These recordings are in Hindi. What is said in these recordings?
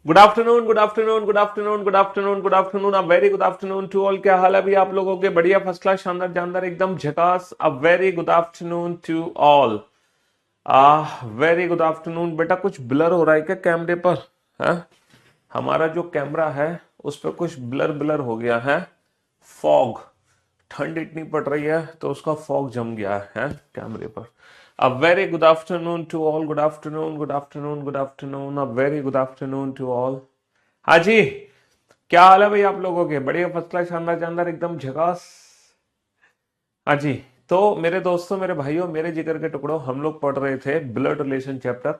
Good afternoon, good afternoon, good afternoon, good afternoon, good afternoon, a very good afternoon to all. क्या हाल है भैया आप लोगों के? बढ़िया, फर्स्ट क्लास, शानदार, जानदार, एकदम झकास। A very good afternoon to all. Very good afternoon. बेटा कुछ ब्लर हो रहा है क्या कैमरे पर? है हमारा जो कैमरा है उस पर कुछ ब्लर ब्लर हो गया है। फॉग, ठंड इतनी पड़ रही है तो उसका फॉग जम गया है कैमरे पर। A very good afternoon to all, good afternoon, good afternoon, good afternoon, a very good afternoon to all. हाँ जी, क्या हाल है भाई आप लोगों के? बढ़िया, फर्स्ट क्लास, शानदार, जानदार, एकदम झकास। हाँ जी। तो मेरे दोस्तों, मेरे भाइयों, मेरे जिगर के टुकड़ों, हम लोग पढ़ रहे थे ब्लड रिलेशन चैप्टर।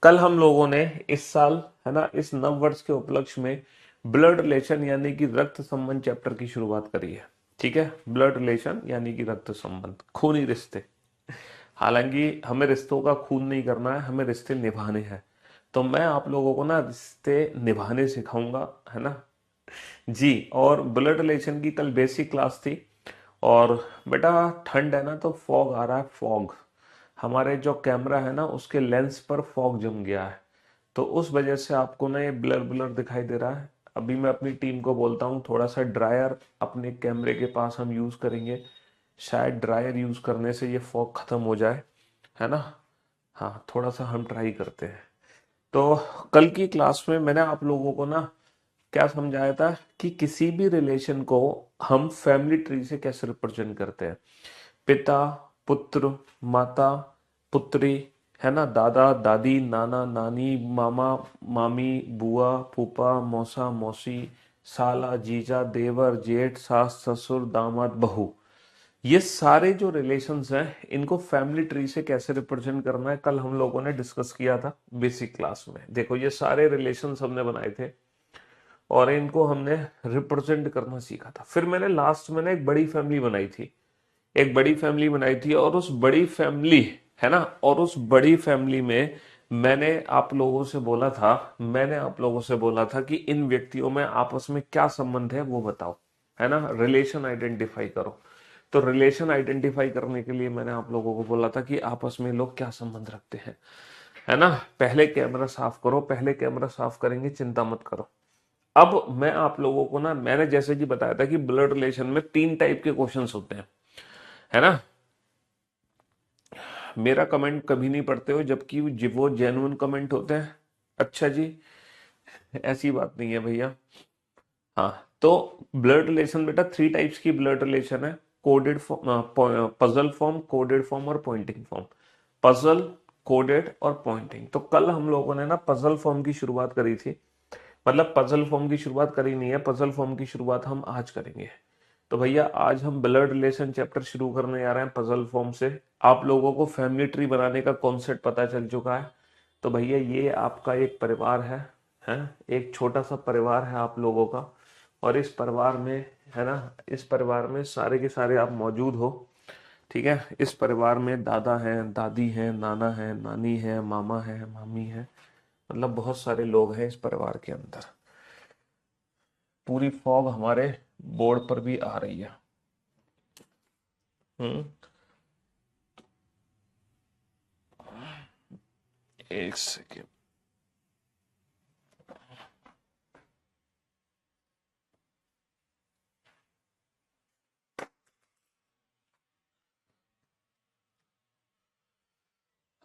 कल हम लोगों ने इस साल, है ना, इस नव वर्ष के उपलक्ष्य में ब्लड रिलेशन यानी कि रक्त संबंध चैप्टर की शुरुआत करी है। ठीक है, ब्लड रिलेशन यानी कि रक्त संबंध, खूनी रिश्ते। हालांकि हमें रिश्तों का खून नहीं करना है, हमें रिश्ते निभाने हैं। तो मैं आप लोगों को ना रिश्ते निभाने सिखाऊंगा, है ना जी। और ब्लड रिलेशन की कल बेसिक क्लास थी। और बेटा ठंड है ना, तो फॉग आ रहा है, फॉग। हमारे जो कैमरा है ना उसके लेंस पर फॉग जम गया है। तो उस वजह से आपको ना ये ब्लर ब्लर दिखाई दे रहा है। अभी मैं अपनी टीम को बोलता हूँ थोड़ा सा ड्रायर अपने कैमरे के पास हम यूज करेंगे। शायद ड्रायर यूज करने से ये फॉग खत्म हो जाए, है ना। हाँ, थोड़ा सा हम ट्राई करते हैं। तो कल की क्लास में मैंने आप लोगों को ना क्या समझाया था कि किसी भी रिलेशन को हम फैमिली ट्री से कैसे रिप्रेजेंट करते हैं। पिता, पुत्र, माता, पुत्री, है ना, दादा, दादी, नाना, नानी, मामा, मामी, बुआ, फूफा, मौसा, मौसी, साला, जीजा, देवर, जेठ, सास, ससुर, दामाद, बहू। ये सारे जो रिलेशंस हैं इनको फैमिली ट्री से कैसे रिप्रेजेंट करना है, कल हम लोगों ने डिस्कस किया था बेसिक क्लास में। देखो ये सारे रिलेशंस हमने बनाए थे और इनको हमने रिप्रेजेंट करना सीखा था। फिर मैंने लास्ट में ना एक बड़ी फैमिली बनाई थी, एक बड़ी फैमिली बनाई थी। और उस बड़ी फैमिली, है ना, और उस बड़ी फैमिली में मैंने आप लोगों से बोला था कि इन व्यक्तियों में आपस में क्या संबंध है वो बताओ, है ना, रिलेशन आइडेंटिफाई करो। तो रिलेशन आइडेंटिफाई करने के लिए मैंने आप लोगों को बोला था कि आपस में लोग क्या संबंध रखते हैं, है ना। पहले कैमरा साफ करो, पहले कैमरा साफ करेंगे, चिंता मत करो। अब मैं आप लोगों को ना, मैंने जैसे कि बताया था कि ब्लड रिलेशन में तीन टाइप के क्वेश्चंस होते हैं, है ना। मेरा कमेंट कभी नहीं पढ़ते हो जबकि वो जेन्युइन कमेंट होते हैं। अच्छा जी, ऐसी बात नहीं है भैया। हाँ, तो ब्लड रिलेशन बेटा थ्री टाइप्स की ब्लड रिलेशन है। Coded form, puzzle form, coded form और पॉइंटिंग फॉर्म। पजल, कोडेड और पॉइंटिंग। तो कल हम लोगों ने ना पजल फॉर्म की शुरुआत करी थी। मतलब पजल फॉर्म की शुरुआत करी नहीं है, पजल फॉर्म की शुरुआत हम आज करेंगे। तो भैया आज हम ब्लड रिलेशन चैप्टर शुरू करने जा रहे हैं पजल फॉर्म से। आप लोगों को फैमिली ट्री बनाने का कॉन्सेप्ट पता चल चुका है। तो भैया ये आपका एक परिवार है, एक छोटा सा परिवार है आप लोगों का। और इस परिवार में, है ना, इस परिवार में सारे के सारे आप मौजूद हो। ठीक है, इस परिवार में दादा हैं, दादी हैं, नाना है, नानी है, मामा है, मामी है। मतलब बहुत सारे लोग हैं इस परिवार के अंदर। पूरी फॉग हमारे बोर्ड पर भी आ रही है। हम्म। एक सेकेंड।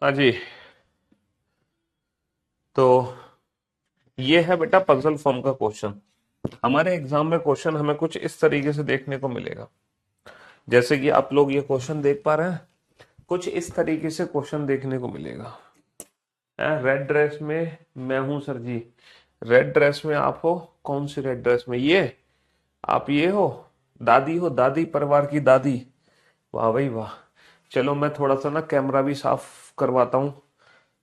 हाँ जी। तो ये है बेटा पजल फॉर्म का क्वेश्चन। हमारे एग्जाम में क्वेश्चन हमें कुछ इस तरीके से देखने को मिलेगा। जैसे कि आप लोग ये क्वेश्चन देख पा रहे हैं, कुछ इस तरीके से क्वेश्चन देखने को मिलेगा। रेड ड्रेस में मैं हूं सर जी। रेड ड्रेस में आप हो? कौन सी रेड ड्रेस में? ये आप ये हो? दादी हो? दादी, परिवार की दादी। वाह भाई वाह। चलो मैं थोड़ा सा ना कैमरा भी साफ करवाता हूँ।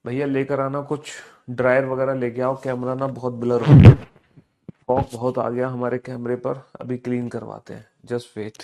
भैया लेकर आना कुछ ड्रायर वगैरह लेके आओ, कैमरा ना बहुत ब्लर हो गया। फॉग बहुत आ गया हमारे कैमरे पर, अभी क्लीन करवाते हैं, जस्ट वेट।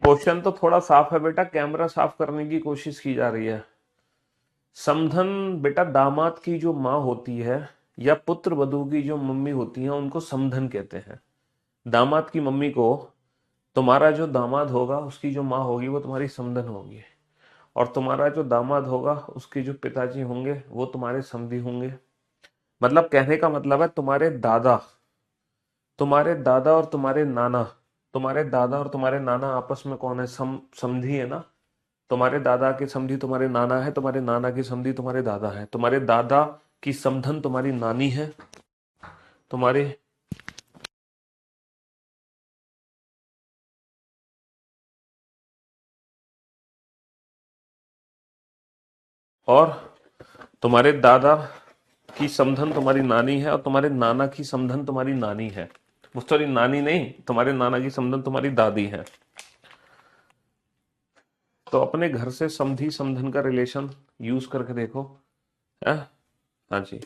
क्वेश्चन तो थोड़ा साफ है बेटा, कैमरा साफ करने की कोशिश की जा रही है। समधन बेटा दामाद की जो माँ होती है या पुत्र वधू की जो मम्मी होती है उनको समधन कहते हैं। दामाद की मम्मी को, तुम्हारा जो दामाद होगा उसकी जो माँ होगी वो तुम्हारी समधन होगी, और तुम्हारा जो दामाद होगा उसके जो पिताजी होंगे वो तुम्हारे समधी होंगे। मतलब कहने का मतलब है तुम्हारे दादा और तुम्हारे नाना आपस में कौन है, समधी है ना। तुम्हारे दादा की समधी तुम्हारे नाना है, तुम्हारे नाना की समधी तुम्हारे दादा है, तुम्हारे दादा की समधन तुम्हारी नानी है, तुम्हारे और तुम्हारे दादा की समधन तुम्हारी नानी है, और तुम्हारे नाना की समधन तुम्हारी नानी है। सॉरी, नानी नहीं, तुम्हारे नाना की समधन तुम्हारी दादी है। तो अपने घर से समधी समधन का रिलेशन यूज करके देखो है। हाँ जी।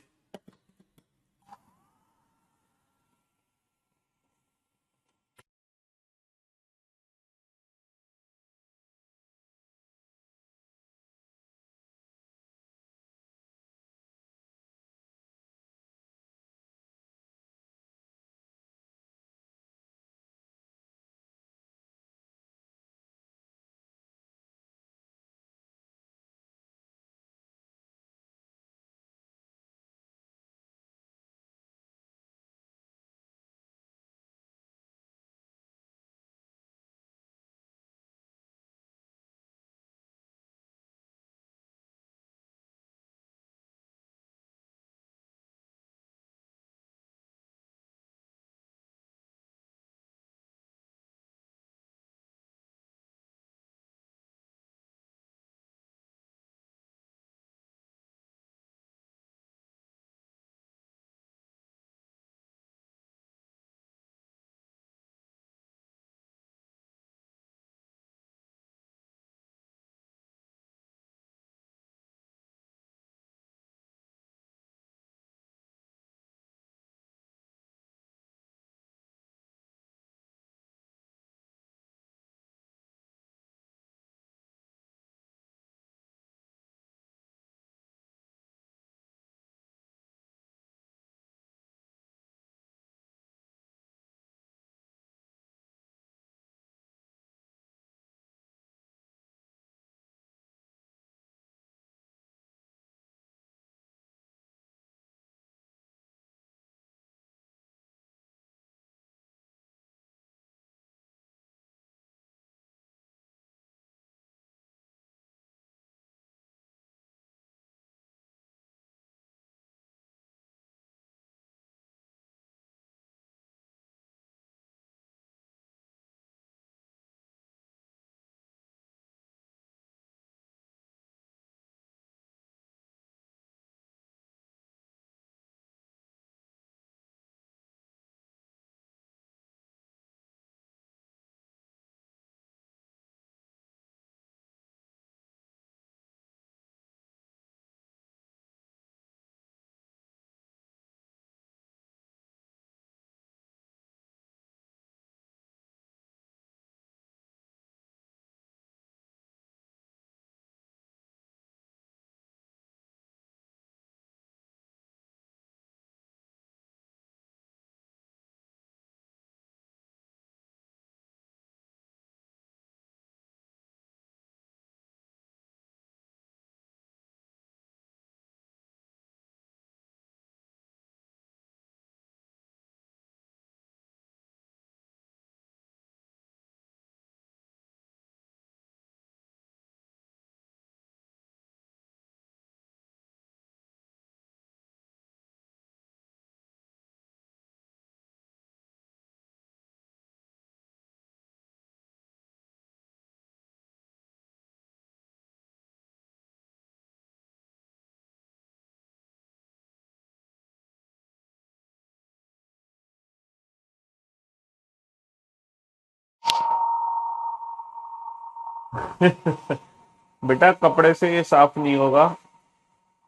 बेटा कपड़े से ये साफ नहीं होगा,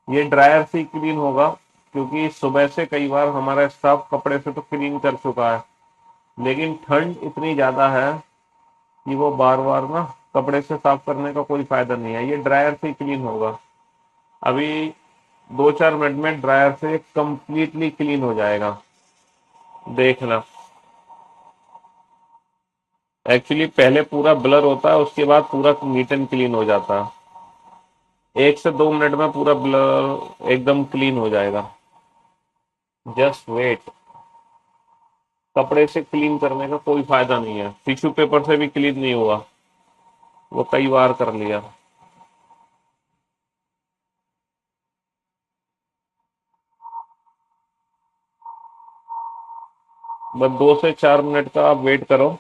ये ड्रायर से ही क्लीन होगा, क्योंकि सुबह से कई बार हमारा स्टाफ कपड़े से तो क्लीन कर चुका है, लेकिन ठंड इतनी ज्यादा है कि वो बार बार ना कपड़े से साफ करने का कोई फायदा नहीं है, ये ड्रायर से क्लीन होगा। अभी 2-4 मिनट में ड्रायर से कंप्लीटली क्लीन हो जाएगा, देखना। एक्चुअली पहले पूरा ब्लर होता है, उसके बाद पूरा नीट एंड क्लीन हो जाता है। 1 से 2 मिनट में पूरा ब्लर एकदम क्लीन हो जाएगा। Just wait. कपड़े से क्लीन करने का कोई फायदा नहीं है, टिश्यू पेपर से भी क्लीन नहीं हुआ, वो कई बार कर लिया। बस 2 से 4 मिनट का आप वेट करो,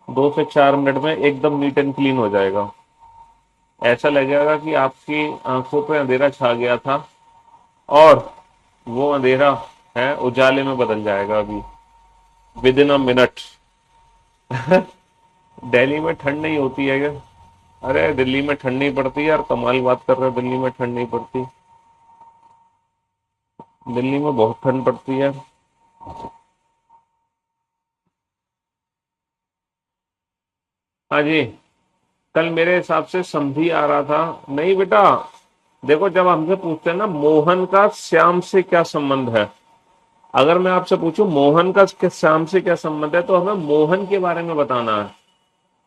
2 से 4 मिनट में एकदम नीट एंड क्लीन हो जाएगा। ऐसा लगेगा कि आपकी आंखों पे अंधेरा छा गया था, और वो अंधेरा है उजाले में बदल जाएगा अभी, with in a minute. Delhi में ठंड नहीं होती है क्या? अरे दिल्ली में ठंड नहीं पड़ती है यार, कमाल बात कर रहे हो, दिल्ली में ठंड नहीं पड़ती। दिल्ली में बहुत ठंड पड़ती है। हाँ जी। कल मेरे हिसाब से समझी आ रहा था। नहीं बेटा, देखो जब हमसे पूछते हैं ना मोहन का श्याम से क्या संबंध है, अगर मैं आपसे पूछूं मोहन का श्याम से क्या संबंध है, तो हमें मोहन के बारे में बताना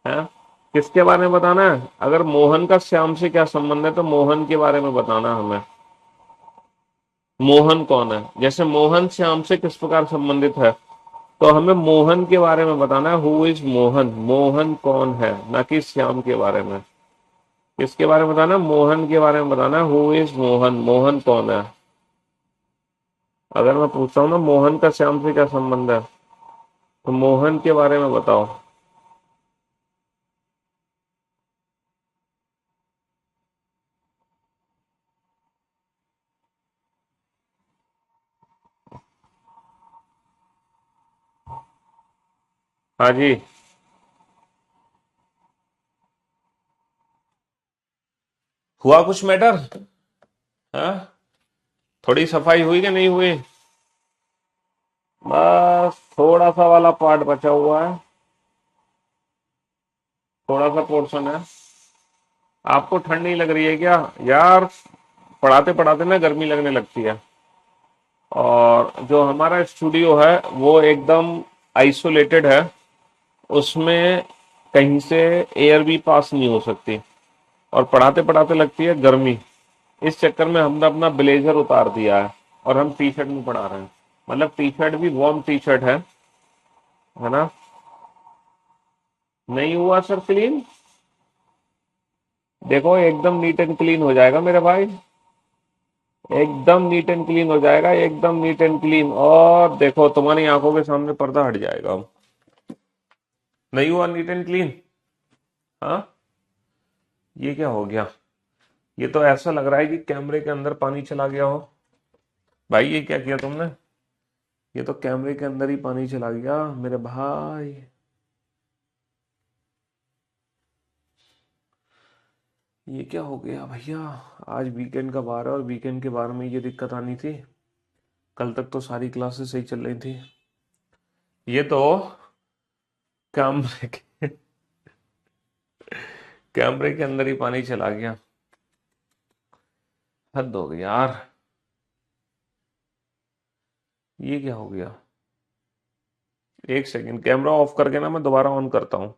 है? किसके बारे में बताना है? अगर मोहन का श्याम से क्या संबंध है तो मोहन के बारे में बताना है हमें। मोहन कौन है? जैसे मोहन श्याम से किस प्रकार संबंधित है, तो हमें मोहन के बारे में बताना है। Who is Mohan? मोहन कौन है, ना कि श्याम के बारे में। किसके बारे में बताना है? मोहन के बारे में बताना है। Who is Mohan? मोहन कौन है? अगर मैं पूछता हूँ ना मोहन का श्याम से क्या संबंध है, तो मोहन के बारे में बताओ। हाँ जी। हुआ कुछ मैटर? हाँ, थोड़ी सफाई हुई कि नहीं हुई? बस थोड़ा सा वाला पार्ट बचा हुआ है, थोड़ा सा पोर्शन है। आपको ठंड नहीं लग रही है क्या यार? पढ़ाते पढ़ाते ना गर्मी लगने लगती है। और जो हमारा स्टूडियो है वो एकदम आइसोलेटेड है, उसमें कहीं से एयर भी पास नहीं हो सकती, और पढ़ाते पढ़ाते लगती है गर्मी। इस चक्कर में हमने अपना ब्लेजर उतार दिया है, और हम टी शर्ट में पढ़ा रहे हैं। मतलब टी शर्ट भी वार्म टी शर्ट है ना? नहीं हुआ सर क्लीन? देखो एकदम नीट एंड क्लीन हो जाएगा मेरे भाई, एकदम नीट एंड क्लीन हो जाएगा, एकदम नीट एंड क्लीन। और देखो तुम्हारी आंखों के सामने पर्दा हट जाएगा अब। नहीं हुआ नीट एंड क्लीन? हाँ, ये क्या हो गया? ये तो ऐसा लग रहा है कि कैमरे के अंदर पानी चला गया हो। भाई ये क्या किया तुमने? ये तो कैमरे के अंदर ही पानी चला गया मेरे भाई। ये क्या हो गया भैया? आज वीकेंड का बार है, और वीकेंड के बार में ये दिक्कत आनी थी? कल तक तो सारी क्लासेस सही चल रही थी। ये तो कैमरे के कैमरे के अंदर ही पानी चला गया। हद हो गई यार। ये क्या हो गया? एक सेकंड, कैमरा ऑफ करके ना मैं दोबारा ऑन करता हूँ।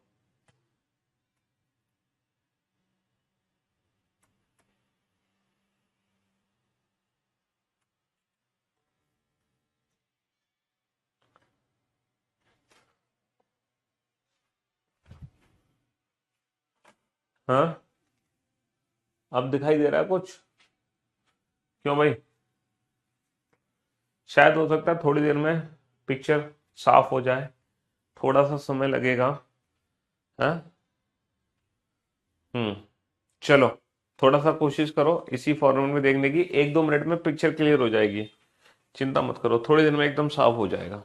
हाँ, अब दिखाई दे रहा है कुछ? क्यों भाई? शायद हो सकता है थोड़ी देर में पिक्चर साफ हो जाए, थोड़ा सा समय लगेगा। हाँ। हम्म। चलो, थोड़ा सा कोशिश करो इसी फॉर्मेट में देखने की, 1-2 मिनट में पिक्चर क्लियर हो जाएगी। चिंता मत करो, थोड़ी देर में एकदम साफ हो जाएगा।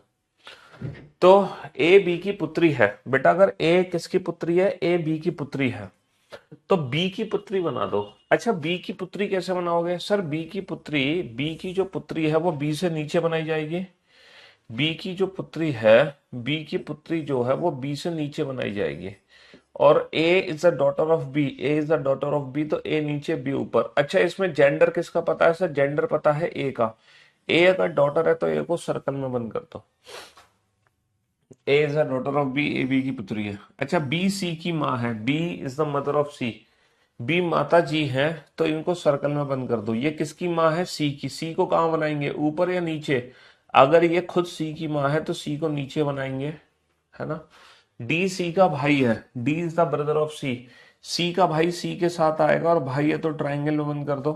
तो ए बी की पुत्री है बेटा। अगर ए किसकी पुत्री है? ए बी की पुत्री है, तो बी की पुत्री बना दो। अच्छा, बी की पुत्री कैसे बनाओगे सर? बी की पुत्री, बी की जो पुत्री है वो बी से नीचे बनाई जाएगी। बी की जो पुत्री है, बी की पुत्री जो है वो बी से नीचे बनाई जाएगी। और A is the daughter of B, A is the daughter of B, तो ए नीचे बी ऊपर। अच्छा इसमें जेंडर किसका पता है सर? जेंडर पता है ए का। ए अगर डॉटर है तो ए को सर्कल में बंद कर दो। A is the daughter of B, A B की पुत्री है। अच्छा बी सी की माँ है, B is the mother of C, B माता जी है, तो इनको सर्कल में बंद कर दो। ये किसकी माँ है? सी की। सी को कहाँ बनाएंगे? ऊपर या नीचे? अगर ये खुद सी की माँ है तो सी को नीचे बनाएंगे, है ना। डी सी का भाई है, D is the brother of C, C का भाई सी के साथ आएगा और भाई है तो ट्राइंगल में बंद कर दो।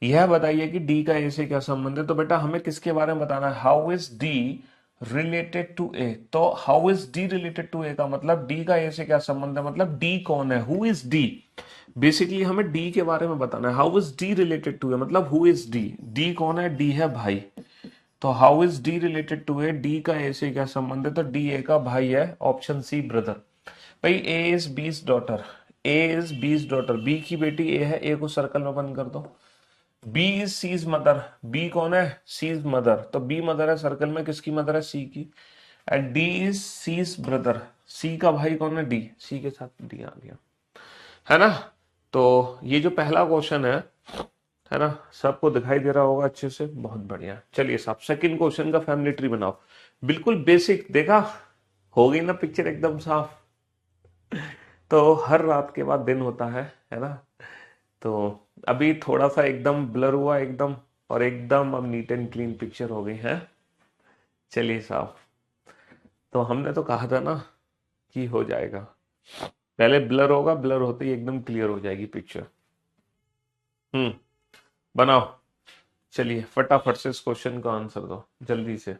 यह बताइए कि डी का ए से क्या संबंध है? तो बेटा हमें किसके बारे में बताना है? How is D related to A. तो how is D related to A का मतलब डी का ए से क्या संबंध है, मतलब डी कौन है, हु इज डी। बेसिकली हमें डी के बारे में बताना है। How is D related to A मतलब हु इज डी, डी कौन है? डी है भाई। तो how is D related to A, D का ए से क्या संबंध है? तो डी ए का भाई है, ऑप्शन सी ब्रदर। भाई A is B's daughter, A is B's daughter, B की बेटी ए है, ए को सर्कल में बंद कर दो। B is C's mother, B कौन है? सीज मदर, तो बी मदर है, सर्कल में किसकी मदर है? सी की। And D is C's brother, C का भाई कौन है? डी, सी के साथ डी आ गया, है ना। तो ये जो पहला क्वेश्चन है ना, सबको दिखाई दे रहा होगा अच्छे से, बहुत बढ़िया। चलिए साहब सेकंड क्वेश्चन का फैमिली ट्री बनाओ। बिल्कुल बेसिक, देखा हो गई ना पिक्चर एकदम साफ। तो हर रात के बाद दिन होता है ना। तो अभी थोड़ा सा एकदम ब्लर हुआ एकदम, और एकदम अब नीट एंड क्लीन पिक्चर हो गई है। चलिए साहब, तो हमने तो कहा था ना कि हो जाएगा, पहले ब्लर होगा, ब्लर होते ही एकदम क्लियर हो जाएगी पिक्चर। बनाओ। चलिए फटाफट से इस क्वेश्चन का आंसर दो जल्दी से।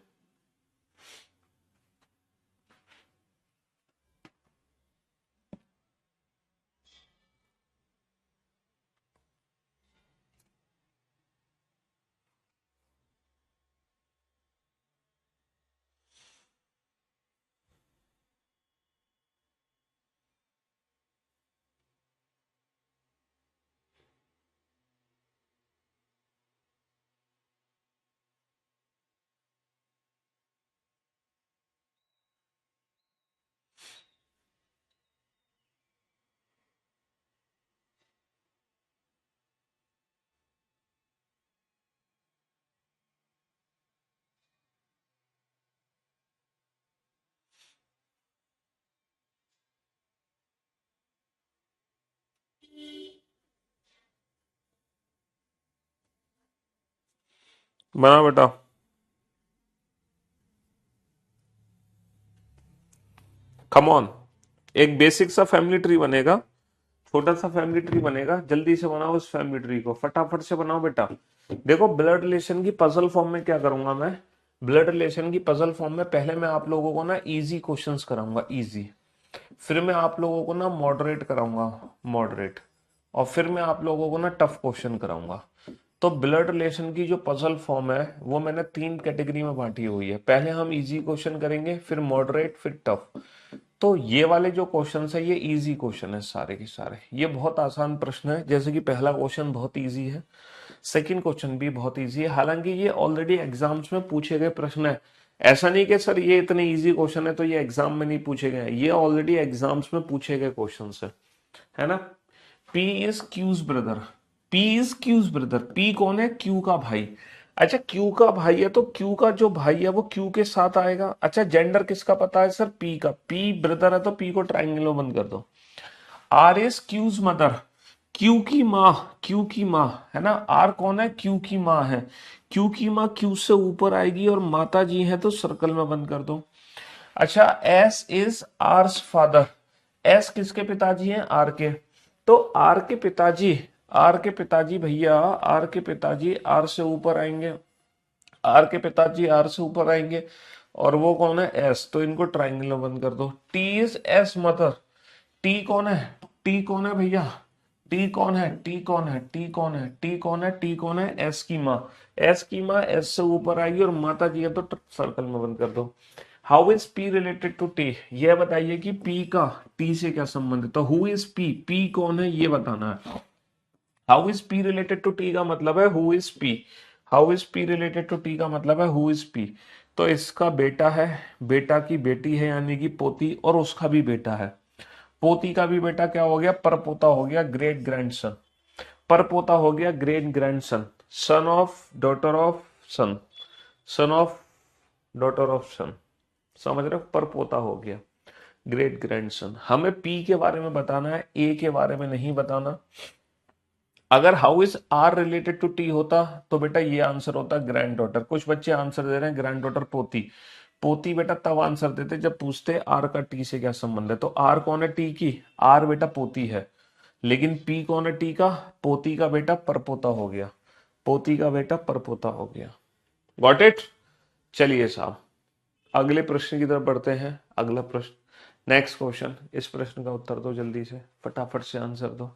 बनाओ बेटा। कम ऑन, एक बेसिक सा फैमिली ट्री बनेगा, छोटा सा फैमिली ट्री बनेगा, जल्दी से बनाओ उस फैमिली ट्री को, फटाफट से बनाओ बेटा। देखो ब्लड रिलेशन की पजल फॉर्म में क्या करूंगा मैं, ब्लड रिलेशन की पजल फॉर्म में पहले मैं आप लोगों को ना इजी क्वेश्चंस कराऊंगा, इजी। फिर मैं आप लोगों को ना मॉडरेट कराऊंगा, मॉडरेट। और फिर मैं आप लोगों को ना टफ क्वेश्चन कराऊंगा। तो ब्लड रिलेशन की जो पजल फॉर्म है वो मैंने तीन कैटेगरी में बांटी हुई है। पहले हम इजी क्वेश्चन करेंगे, फिर मॉडरेट, फिर टफ। तो ये वाले जो क्वेश्चन है ये इजी क्वेश्चन है सारे के सारे, ये बहुत आसान प्रश्न है। जैसे कि पहला क्वेश्चन बहुत इजी है, सेकंड क्वेश्चन भी बहुत इजी है, हालांकि ये ऑलरेडी एग्जाम्स में पूछे गए प्रश्न है। ऐसा नहीं कि सर ये इतने इजी क्वेश्चन है तो ये एग्जाम में नहीं पूछे गए हैं, ये ऑलरेडी एग्जाम्स में पूछे गए क्वेश्चन है ना। P is Q's brother, P is Q's brother, P कौन है? क्यू का भाई। अच्छा क्यू का भाई है तो क्यू का जो भाई है वो क्यू के साथ आएगा। अच्छा जेंडर किसका पता है सर? पी का, पी ब्रदर है तो पी को ट्राइंगल में बंद कर दो। R is Q's mother, Q की माँ, क्यू की माँ है ना। आर कौन है? क्यू की माँ है, क्यू की माँ क्यू से ऊपर आएगी और माता जी है तो सर्कल में बंद कर दो। अच्छा S is hours father, S किसके पिताजी हैं? आर के। तो आर के पिताजी, आर के पिताजी भैया, आर के पिताजी आर से ऊपर आएंगे, आर के पिताजी आर से ऊपर आएंगे, और वो कौन है? एस, तो इनको ट्राइंगल में बंद कर दो। T is S mother, T कौन है? टी कौन है भैया? टी कौन है? टी कौन है? टी कौन है? टी कौन है? टी कौन है? एस की माँ, एस की माँ एस से ऊपर आएगी और माता जी है तो सर्कल में बंद कर दो। How is P related to T, यह बताइए कि पी का टी से क्या संबंध है। तो हु इज पी, पी कौन है ये बताना है। How is P related to T का मतलब है who is P, how is P related to T का मतलब है हु इज पी। तो इसका बेटा है, बेटा की बेटी है यानी कि पोती, और उसका भी बेटा है, पोती का भी बेटा क्या हो गया, परपोता हो गया, ग्रेट ग्रैंडसन। परपोता हो गया great grandson, son of daughter of son, son of daughter of son, समझ रहे हो, परपोता हो गया ग्रेट ग्रैंडसन। हमें पी के बारे में बताना है, ए के बारे में नहीं बताना। अगर how is R related to T होता तो बेटा ये आंसर होता ग्रैंड डॉटर। कुछ बच्चे आंसर दे रहे हैं ग्रैंड डॉटर पोती। पोती बेटा तब आंसर देते जब पूछते आर का टी से क्या संबंध है। तो आर कौन है टी की, आर बेटा पोती है। लेकिन पी कौन है टी का, पोती का बेटा परपोता हो गया, पोती का बेटा परपोता हो गया। Got it. चलिए साहब अगले प्रश्न की तरफ बढ़ते हैं। अगला प्रश्न, नेक्स्ट क्वेश्चन। इस प्रश्न का उत्तर दो जल्दी से, फटाफट से आंसर दो।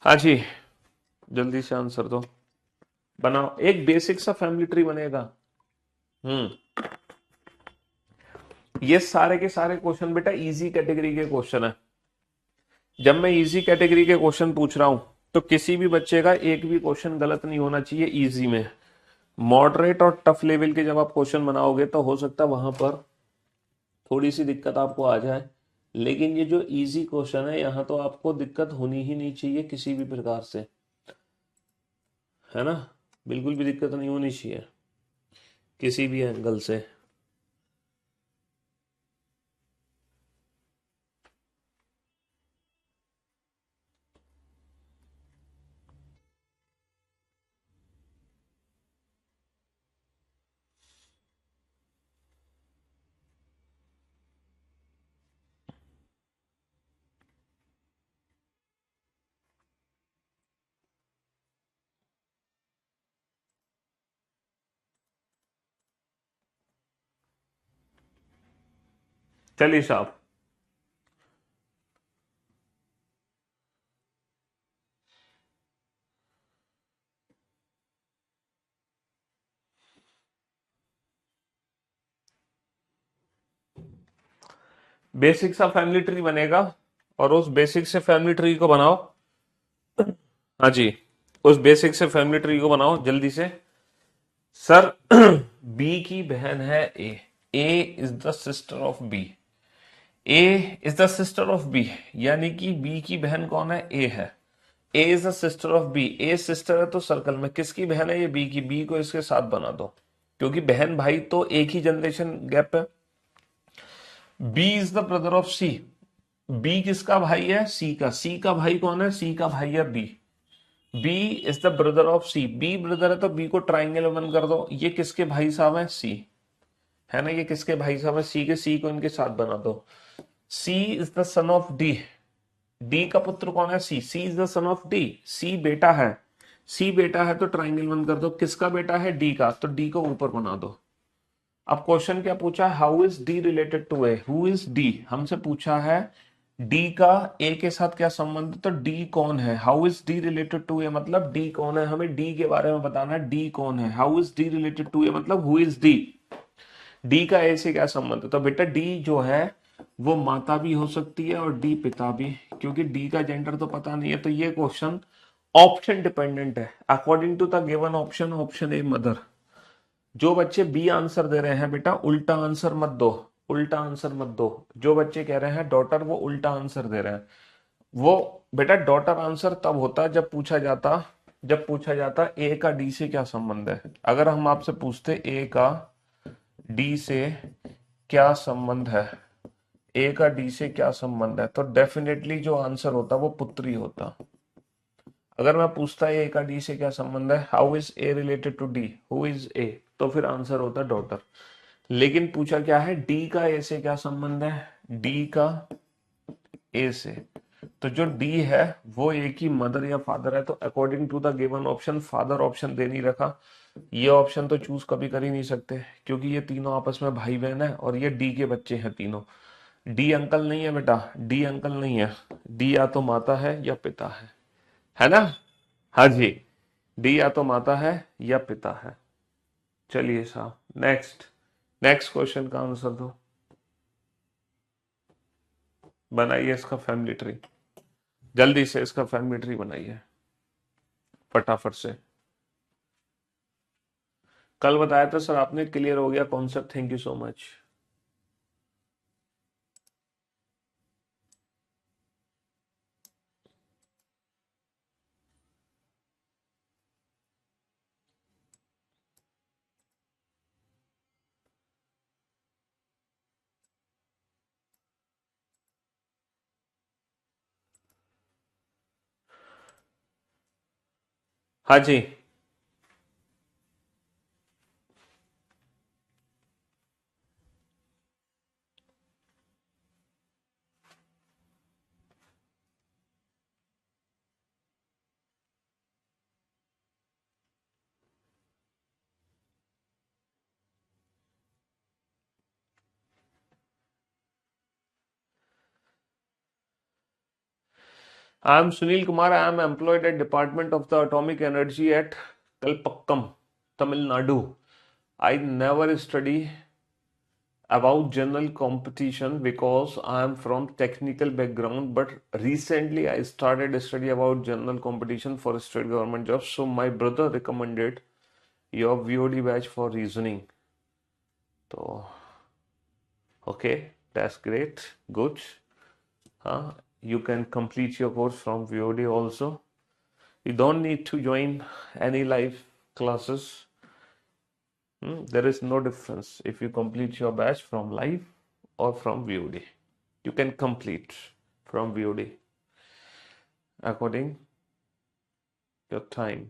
हाँ जी, जल्दी से आंसर दो, बनाओ। एक बेसिक सा फैमिली ट्री बनेगा। ये सारे के सारे क्वेश्चन बेटा इजी कैटेगरी के क्वेश्चन है। जब मैं इजी कैटेगरी के क्वेश्चन पूछ रहा हूं तो किसी भी बच्चे का एक भी क्वेश्चन गलत नहीं होना चाहिए इजी में। मॉडरेट और टफ लेवल के जब आप क्वेश्चन बनाओगे तो हो सकता है वहां पर थोड़ी सी दिक्कत आपको आ जाए, लेकिन ये जो इजी क्वेश्चन है यहाँ तो आपको दिक्कत होनी ही नहीं चाहिए किसी भी प्रकार से, है ना। बिल्कुल भी दिक्कत नहीं होनी चाहिए किसी भी एंगल से। चलिए साहब, बेसिक सा फैमिली ट्री बनेगा और उस बेसिक से फैमिली ट्री को बनाओ। हाँ जी, उस बेसिक से फैमिली ट्री को बनाओ जल्दी से। सर बी की बहन है A is the sister of B, A is the sister of B, यानी कि बी की बहन कौन है, ए है। A is the sister of B, A sister है तो सर्कल में किसकी बहन है, ये बी की। बी को इसके साथ बना दो क्योंकि बहन भाई तो एक ही जनरेशन गैप है। B is the brother of C, B किसका भाई है, सी का। सी का भाई कौन है, सी का भाई है B. B is the brother of C, B brother है तो बी को ट्राइंगल वन कर दो। ये किसके भाई साहब है, सी, है ना। ये किसके भाई साहब है, सी के। सी को इनके साथ बना दो। C is the son of D, D का पुत्र कौन है, C. C is the son of D, C बेटा है। सी बेटा है तो ट्राइंगल वन कर दो। किसका बेटा है, डी का, तो डी को ऊपर बना दो। अब क्वेश्चन क्या पूछा, how is D related to A, who is D. हमसे पूछा है डी का ए के साथ क्या संबंध, तो डी कौन है। How is D related to A मतलब डी कौन है, हमें डी के बारे में बताना है, डी कौन है। How is D related to A मतलब हु इज डी, डी का ए से क्या संबंध है। तो बेटा डी जो है वो माता भी हो सकती है और डी पिता भी, क्योंकि डी का जेंडर तो पता नहीं है। तो ये क्वेश्चन ऑप्शन डिपेंडेंट है। According to the given option, option A mother. जो बच्चे बी आंसर दे रहे हैं बेटा उल्टा आंसर मत दो, उल्टा आंसर मत दो। जो बच्चे कह रहे हैं डॉटर, वो उल्टा आंसर दे रहे हैं। वो बेटा डॉटर आंसर तब होता जब पूछा जाता ए का डी से क्या संबंध है। अगर हम आपसे पूछते ए का डी से क्या संबंध है, ए का डी से क्या संबंध है, तो डेफिनेटली जो आंसर होता वो पुत्री होता। अगर मैं पूछता ए का डी से क्या संबंध है, how is A related to D, who is A, तो फिर आंसर होता डॉटर। लेकिन पूछा क्या है, डी का ए से क्या संबंध है, डी का ए से। तो जो डी है वो ए की मदर या फादर है। तो according to the given option father option दे नहीं रखा। ये ऑप्शन तो चूज कभी कर ही नहीं सकते क्योंकि ये तीनों आपस में भाई बहन है और ये डी के बच्चे हैं तीनों। डी अंकल नहीं है बेटा, डी अंकल नहीं है। डी या तो माता है या पिता है ना। हाँ जी, डी या तो माता है या पिता है। चलिए साहब नेक्स्ट, नेक्स्ट क्वेश्चन का आंसर दो। बनाइए इसका फैमिली ट्री, जल्दी से इसका फैमिली ट्री बनाइए फटाफट से। कल बताया था सर आपने, क्लियर हो गया concept, thank you so much. हाँ जी। I am Sunil Kumar, I am employed at department of the atomic energy at Kalpakkam, Tamil Nadu. I never study about general competition because I am from technical background, but recently I started study about general competition for state government jobs. So my brother recommended your VOD batch for reasoning. So okay, that's great, good. You can complete your course from VOD also. You don't need to join any live classes. There is no difference if you complete your batch from live or from VOD. You can complete from VOD according your time.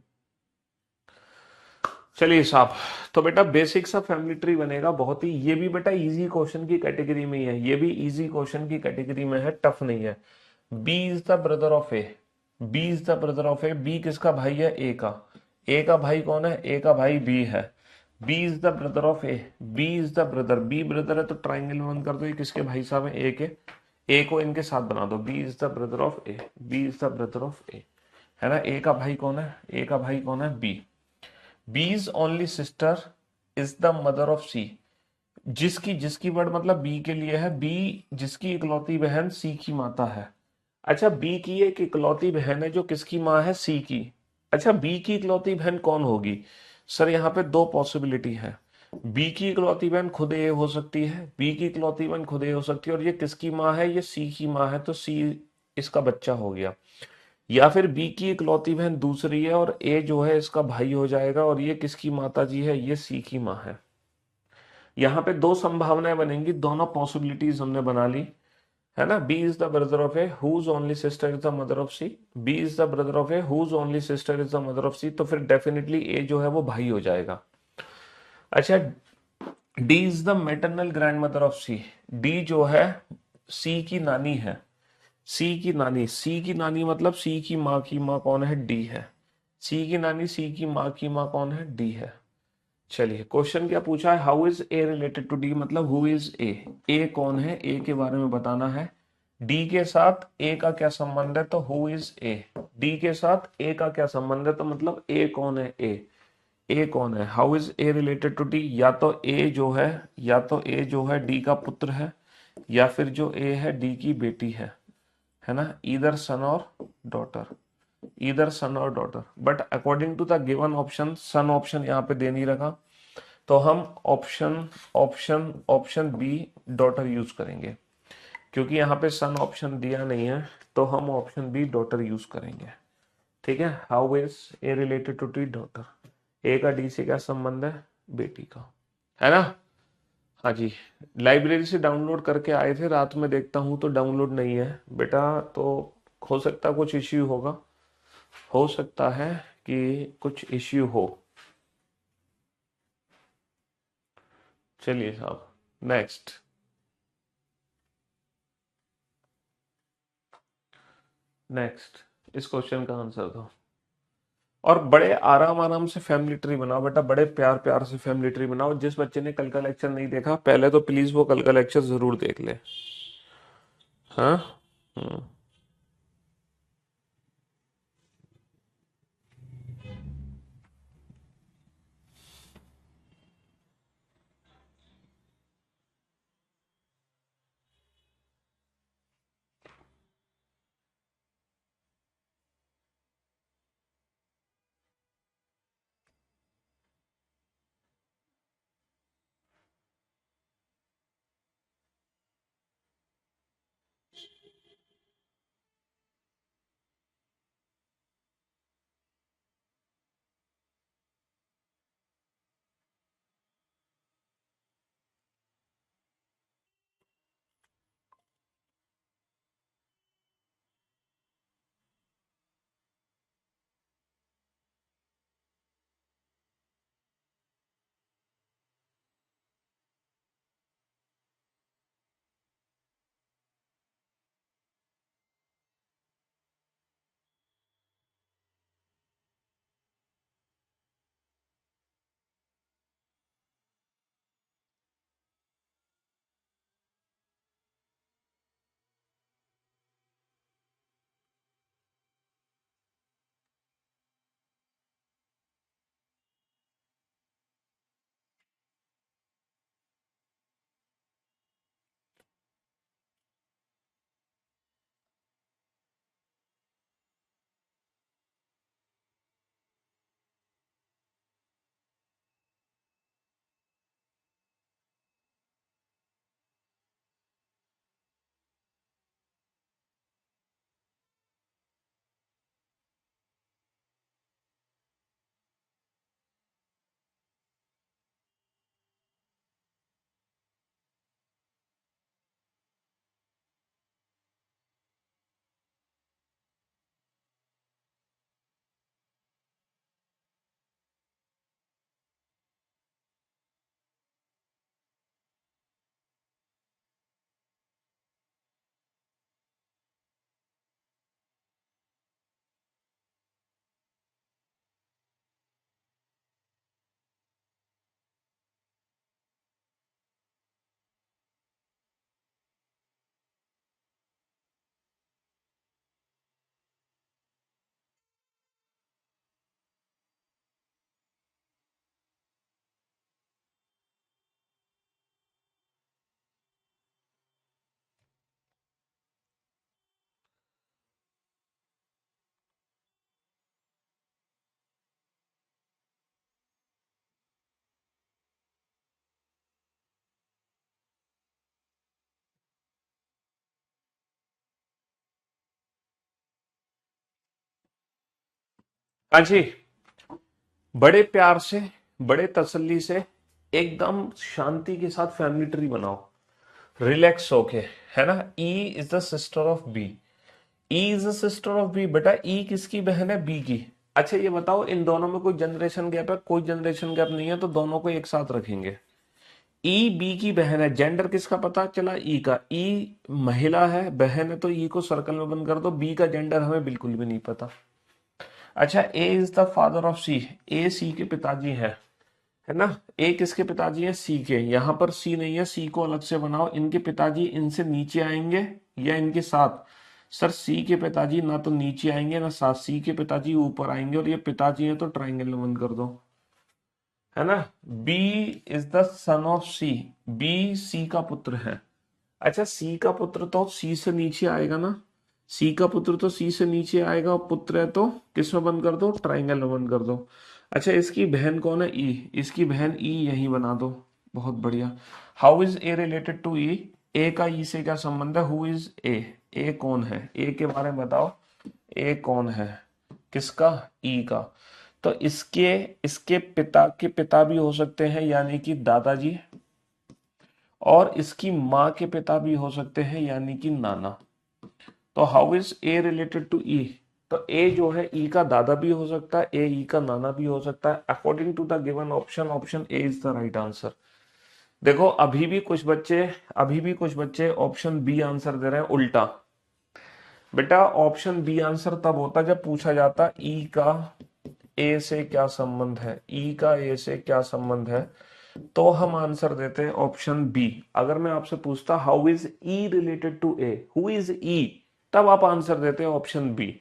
चलिए साहब, तो बेटा बेसिक सा फैमिली ट्री बनेगा बहुत ही, ये भी बेटा इजी क्वेश्चन की कैटेगरी में ही है, ये भी इजी क्वेश्चन की कैटेगरी में है, टफ नहीं है. B is the brother of A. B is the brother of A. B किसका भाई है? ए का. ए का भाई कौन है? ए का भाई बी है. B is the brother of A. B is the brother. B brother है तो ट्राइंगल बंद कर दो. ये किसके भाई साहब है? ए के. ए को इनके साथ बना दो. B is the brother of A. B is the brother of A, है ना. ए का भाई कौन है? ए का भाई कौन है? B. B's only sister is the mother of C. जिसकी जिसकी वर्ड मतलब बी के लिए है. बी जिसकी इकलौती बहन सी की माता है. अच्छा, बी की एक इकलौती बहन है जो किसकी माँ है? सी की. अच्छा, बी की इकलौती बहन कौन होगी? सर यहाँ पे दो पॉसिबिलिटी है. बी की इकलौती बहन खुद ए हो सकती है. बी की इकलौती बहन खुद ए हो सकती है, और ये किसकी माँ है? ये सी की माँ है, तो सी इसका बच्चा हो गया. या फिर बी की इकलौती बहन दूसरी है और ए जो है इसका भाई हो जाएगा, और ये किसकी माता जी है? ये सी की माँ है. यहाँ पे दो संभावनाएं बनेंगी, दोनों पॉसिबिलिटीज हमने बना ली, है ना. B is the brother of A whose only sister is the mother of C. B is the brother of A whose only sister is the mother of C, तो फिर डेफिनेटली ए जो है वो भाई हो जाएगा. अच्छा, D is the maternal grandmother of C. D जो है सी की नानी है. सी की नानी. सी की नानी मतलब सी की माँ कौन है? डी है. सी की नानी सी की माँ कौन है? डी है. चलिए, क्वेश्चन क्या पूछा है? How is A related to D, मतलब हु इज ए. ए कौन है? ए के बारे में बताना है. डी के साथ ए का क्या संबंध है? तो हु इज ए. डी के साथ ए का क्या संबंध है? तो मतलब ए कौन है? ए. ए कौन है? How is A related to D. या तो ए जो है, या तो ए जो है डी का पुत्र है, या फिर जो ए है डी की बेटी है ना. ईदर सन और डॉटर. ईदर सन और daughter. But according to the given option, son option यहाँ पे दे नहीं रखा, तो हम option option option B daughter use करेंगे. क्योंकि यहाँ पे सन ऑप्शन दिया नहीं है, तो हम ऑप्शन बी डॉटर यूज करेंगे. ठीक है. How is A related to D daughter. A का डी से क्या संबंध है? बेटी का, है ना. हाँ जी. लाइब्रेरी से डाउनलोड करके आए थे, रात में देखता हूँ तो डाउनलोड नहीं है बेटा, तो हो सकता कुछ इश्यू होगा. हो सकता है कि कुछ इश्यू हो. चलिए साहब, नेक्स्ट. नेक्स्ट, इस क्वेश्चन का आंसर दो. और बड़े आराम आराम से फैमिली ट्री बनाओ बेटा, बड़े प्यार प्यार से फैमिली ट्री बनाओ. जिस बच्चे ने कल का लेक्चर नहीं देखा, पहले तो प्लीज वो कल का लेक्चर जरूर देख ले. हाँ. हम्म. हाँ जी, बड़े प्यार से, बड़े तसल्ली से, एकदम शांति के साथ फैमिली ट्री बनाओ, रिलैक्स होके, है ना। E is the sister of B. E is the sister of B. बेटा ई किसकी बहन है? बी की। अच्छा ये बताओ, इन दोनों में कोई जनरेशन गैप है? कोई जनरेशन गैप नहीं है, तो दोनों को एक साथ रखेंगे। ई बी की बहन है। जेंडर किसका पता चला? ई का। ई महिला है, बहन है, तो ई को सर्कल में बंद कर दो। बी का जेंडर हमें बिल्कुल भी नहीं पता। अच्छा, A is the father of C. ए सी के पिताजी है ना। ए किसके पिताजी है? सी के। यहां पर सी नहीं है, सी को अलग से बनाओ। इनके पिताजी इनसे नीचे आएंगे या इनके साथ? सर सी के पिताजी ना तो नीचे आएंगे ना साथ, सी के पिताजी ऊपर आएंगे, और ये पिताजी है तो ट्राइंगल में बंद कर दो, है ना। B is the son of C. B C का पुत्र है। अच्छा, सी का पुत्र तो सी से नीचे आएगा ना। सी का पुत्र तो सी से नीचे आएगा, और पुत्र है तो किस में बंद कर दो? ट्राइंगल में बंद कर दो। अच्छा, इसकी बहन कौन है? ई। इसकी बहन ई यही बना दो। बहुत बढ़िया। How is A related to E? A का ई से क्या संबंध है? Who is A? ए कौन है? ए के बारे में बताओ। ए कौन है? किसका? ई का। तो इसके इसके पिता के पिता भी हो सकते हैं, यानी कि दादाजी, और इसकी माँ के पिता भी हो सकते हैं, यानी कि नाना। तो how is A related to E? तो ए जो है ई का दादा भी हो सकता है, ए ई का नाना भी हो सकता है। According to the given option, option A is the right answer. देखो अभी भी कुछ बच्चे ऑप्शन बी आंसर दे रहे हैं उल्टा। बेटा ऑप्शन बी आंसर तब होता जब पूछा जाता ई का ए से क्या संबंध है, ई का ए से क्या संबंध है, तो हम आंसर देते हैं ऑप्शन बी। अगर मैं आपसे पूछता how is E related to A, who is E, तब आप आंसर देते हैं ऑप्शन बी।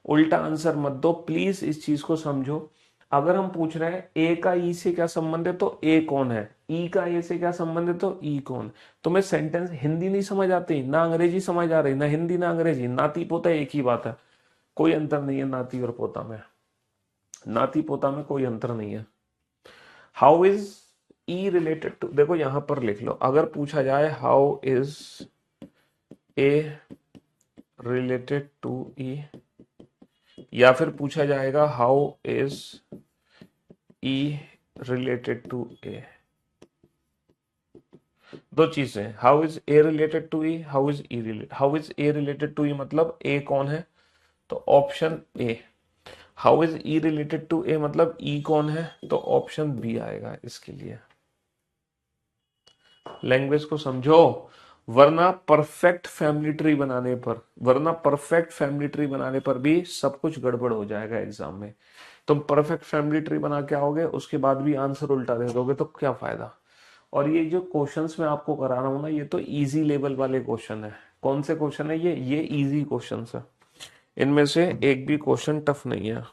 उल्टा आंसर मत दो प्लीज, इस चीज को समझो। अगर हम पूछ रहे हैं ए का ई से क्या संबंध है, तो ए कौन है। ई का ए से क्या संबंध है, तो ई कौन। तुम्हें सेंटेंस हिंदी नहीं समझ आती ना अंग्रेजी समझ आ रही, ना हिंदी ना अंग्रेजी, नाती पोता एक ही बात है, कोई अंतर नहीं है नाती और पोता में। नाती पोता में कोई अंतर नहीं है। How is E related to, देखो यहां पर लिख लो, अगर पूछा जाए how is A related to E, या फिर पूछा जाएगा how is E related to A, दो चीजें, how is A related to E, how is E related. How is A related to E मतलब ए कौन है, तो option A. How is E related to A मतलब ई कौन है, तो ऑप्शन बी आएगा इसके लिए। लैंग्वेज को समझो, वरना परफेक्ट फैमिली ट्री बनाने पर, भी सब कुछ गड़बड़ हो जाएगा एग्जाम में। तुम परफेक्ट फैमिली ट्री बना के आओगे, उसके बाद भी आंसर उल्टा दे दोगे, तो क्या फायदा। और ये जो क्वेश्चंस मैं आपको करा रहा हूं ना, ये तो इजी लेवल वाले क्वेश्चन है। कौन से क्वेश्चन है ये इजी क्वेश्चंस है, इनमें से एक भी क्वेश्चन टफ नहीं है।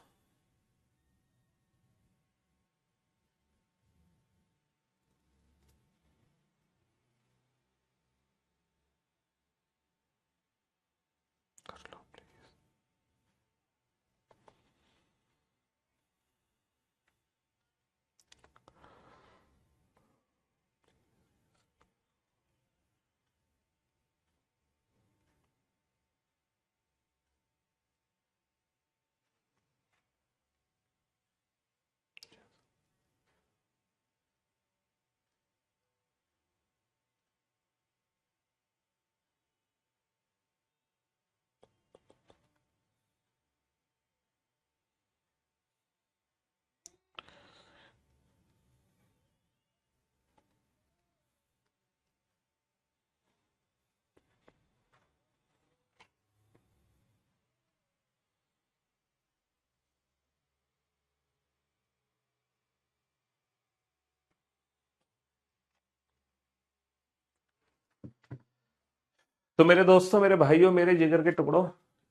तो मेरे दोस्तों, मेरे भाइयों, मेरे जिगर के टुकड़ों,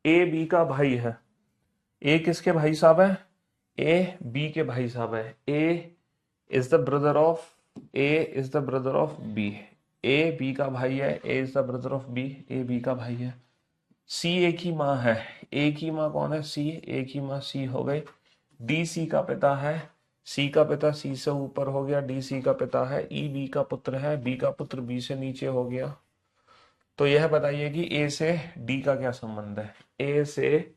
ए बी का भाई है। ए किसके भाई साहब है? ए बी के भाई साहब है। A is the brother of, A is the brother of B. A B का भाई है, A is the brother of B, A B का भाई है। सी ए की माँ है। ए की माँ कौन है? सी। ए की माँ सी हो गई। डी सी का पिता है। सी का पिता सी से ऊपर हो गया, डी सी का पिता है। ई बी का पुत्र है, बी का पुत्र बी से नीचे हो गया। तो यह बताइए कि ए से डी का क्या संबंध है। ए से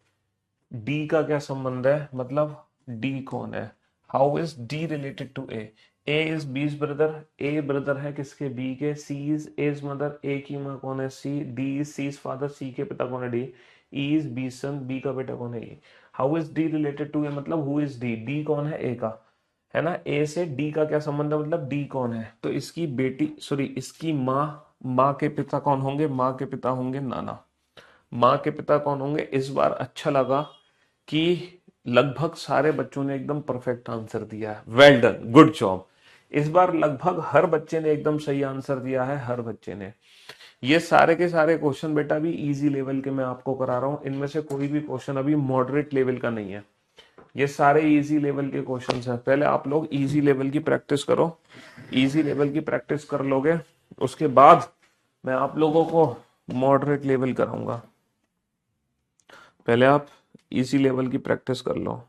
डी का क्या संबंध है, मतलब डी कौन है, how is D related to A is B's brother, A brother है किसके, बी के, C is A's mother, A की माँ कौन है, C, D is C's father, C के पिता कौन है, D, E is B son, B का बेटा कौन है, E, how is D related to A, मतलब हु इज डी, डी कौन है, ए का, है ना, ए से डी का क्या संबंध है, मतलब डी कौन है, तो इसकी बेटी सॉरी इसकी माँ, माँ के पिता कौन होंगे, माँ के पिता होंगे नाना, माँ के पिता कौन होंगे। इस बार अच्छा लगा कि लगभग सारे बच्चों ने एकदम परफेक्ट आंसर दिया है, वेल डन, गुड जॉब। इस बार लगभग हर बच्चे ने एकदम सही आंसर दिया है, हर बच्चे ने। ये सारे के सारे क्वेश्चन बेटा भी इजी लेवल के मैं आपको करा रहा हूं, इनमें से कोई भी क्वेश्चन अभी मॉडरेट लेवल का नहीं है, ये सारे इजी लेवल के क्वेश्चंस हैं। पहले आप लोग इजी लेवल की प्रैक्टिस करो, इजी लेवल की प्रैक्टिस कर लोगे, उसके बाद मैं आप लोगों को मॉडरेट लेवल कराऊंगा। पहले आप इजी लेवल की प्रैक्टिस कर लो।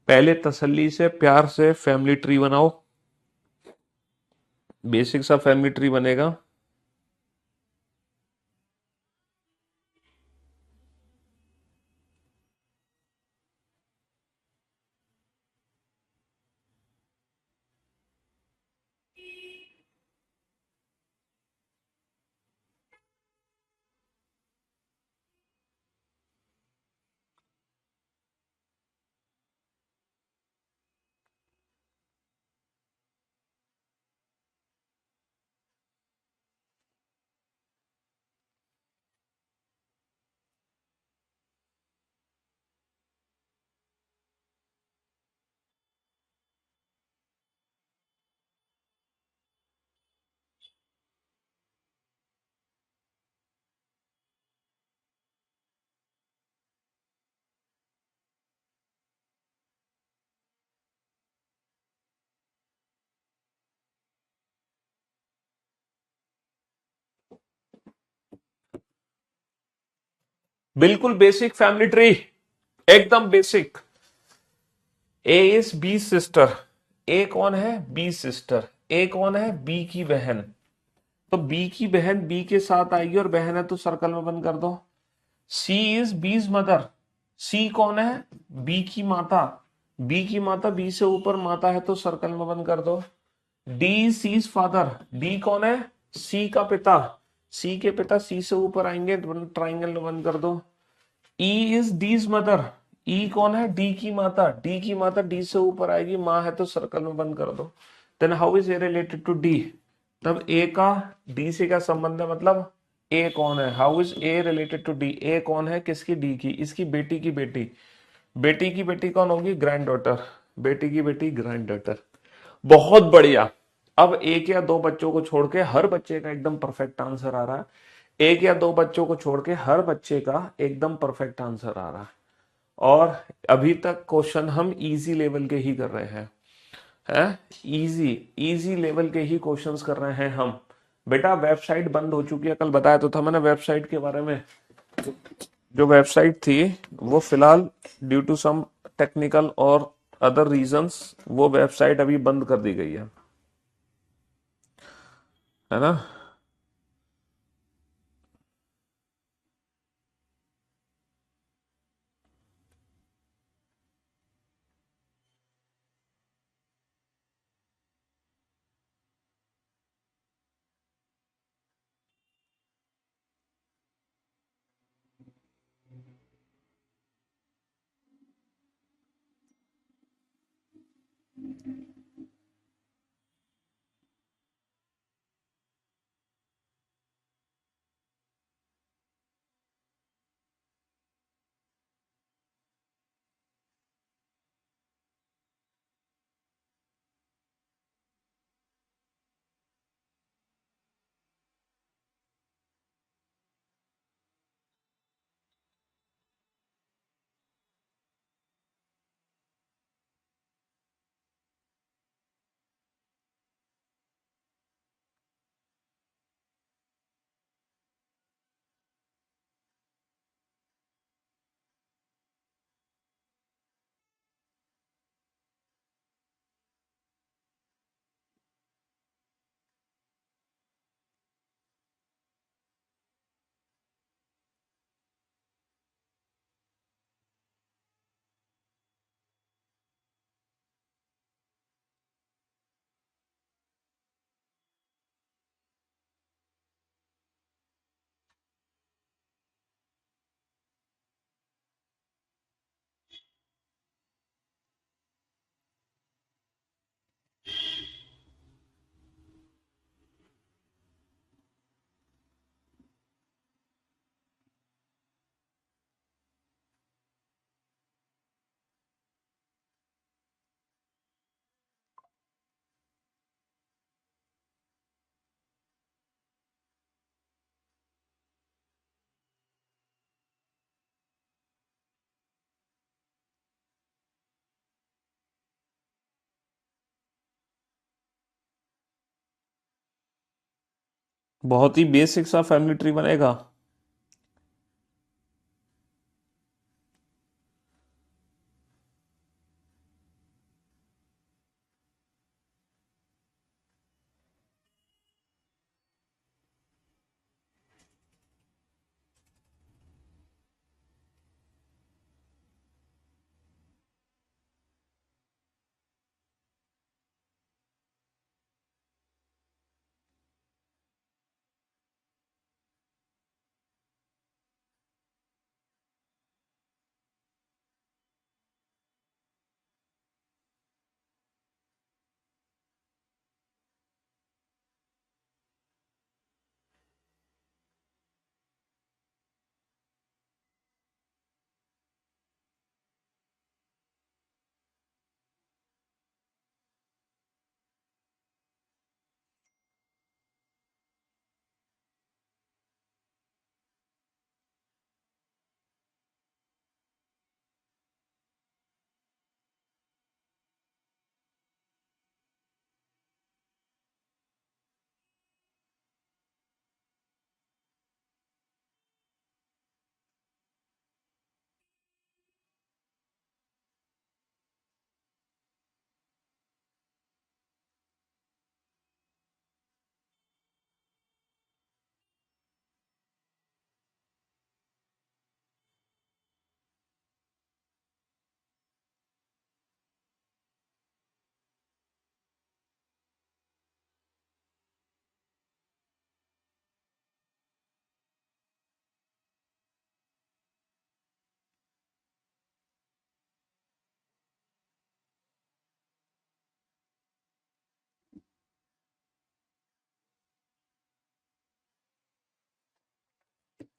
पहले तसल्ली से प्यार से फैमिली ट्री बनाओ, बेसिक सा फैमिली ट्री बनेगा। बिल्कुल बेसिक फैमिली ट्री, एकदम basic. A is B sister, A कौन है, बी सिस्टर, ए कौन है, बी की बहन, तो बी की बहन बी के साथ आएगी और बहन है तो सर्कल में बंद कर दो। सी इज बीज मदर, सी कौन है, बी की माता, बी की माता बी से ऊपर माता है तो सर्कल में बंद कर दो। डी सीज फादर, डी कौन है, सी का पिता, सी के पिता सी से ऊपर आएंगे ट्राइंगल में बंद कर दो। ई इज डीज मदर, ई कौन है, डी की माता, डी की माता डी से ऊपर आएगी, माँ है तो सर्कल में बंद कर दो। Then how is A related to D, तब ए का डी से क्या संबंध है, मतलब ए कौन है, how is A related to D, A कौन है किसकी, डी की, इसकी बेटी की बेटी, बेटी की बेटी कौन होगी, ग्रैंड डॉटर, बेटी की बेटी ग्रैंड डॉटर। बहुत बढ़िया। अब एक या दो बच्चों को छोड़ के हर बच्चे का एकदम परफेक्ट आंसर आ रहा है, एक या दो बच्चों को छोड़ के हर बच्चे का एकदम परफेक्ट आंसर आ रहा है। और अभी तक क्वेश्चन हम इजी लेवल के ही कर रहे हैं इजी इजी लेवल के ही क्वेश्चंस कर रहे हैं हम। बेटा वेबसाइट बंद हो चुकी है, कल बताया तो था मैंने वेबसाइट के बारे में। जो वेबसाइट थी वो फिलहाल ड्यू टू सम टेक्निकल और अदर रीजंस वो वेबसाइट अभी बंद कर दी गई है ना। बहुत ही बेसिक सा फैमिली ट्री बनेगा।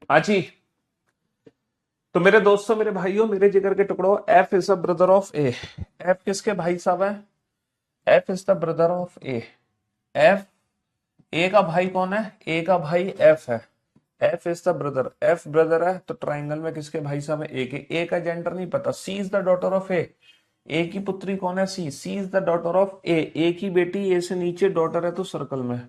हाँ जी। तो मेरे दोस्तों, मेरे भाइयों, मेरे जिगर के टुकड़ों, F is the brother of A. F किसके भाई साहब है? F is the brother of A. F, A का भाई कौन है? ए का भाई एफ है। F is the brother, F brother है तो ट्राइंगल में किसके भाई साहब है? ए के। ए का जेंडर नहीं पता। सी इज द डॉटर ऑफ ए। ए की पुत्री कौन है? C. C is the daughter of ए। ए की बेटी ए से नीचे डॉटर है तो सर्कल में।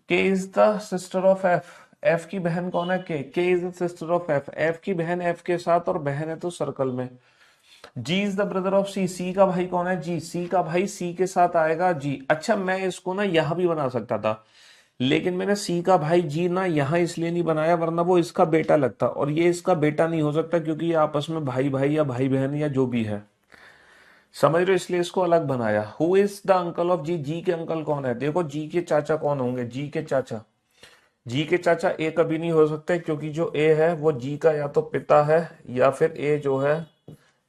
के is the sister of F. F की बहन कौन है? के is the sister of F. F की बहन एफ के साथ और बहन है तो सर्कल में। जी is the brother of C. C का भाई कौन है? जी। सी का भाई सी के साथ आएगा जी। अच्छा, मैं इसको ना यहां भी बना सकता था, लेकिन मैंने सी का भाई जी ना यहां इसलिए नहीं बनाया, वरना वो इसका बेटा लगता, और ये इसका बेटा नहीं हो सकता क्योंकि ये आपस में भाई भाई या भाई बहन या जो भी है। समझ रहे हो? इसलिए इसको अलग बनाया। Who is the uncle of G. G के अंकल कौन है? देखो, जी के चाचा कौन होंगे? जी के चाचा। जी के चाचा ए कभी नहीं हो सकते क्योंकि जो ए है वो जी का या तो पिता है, या फिर ए जो है,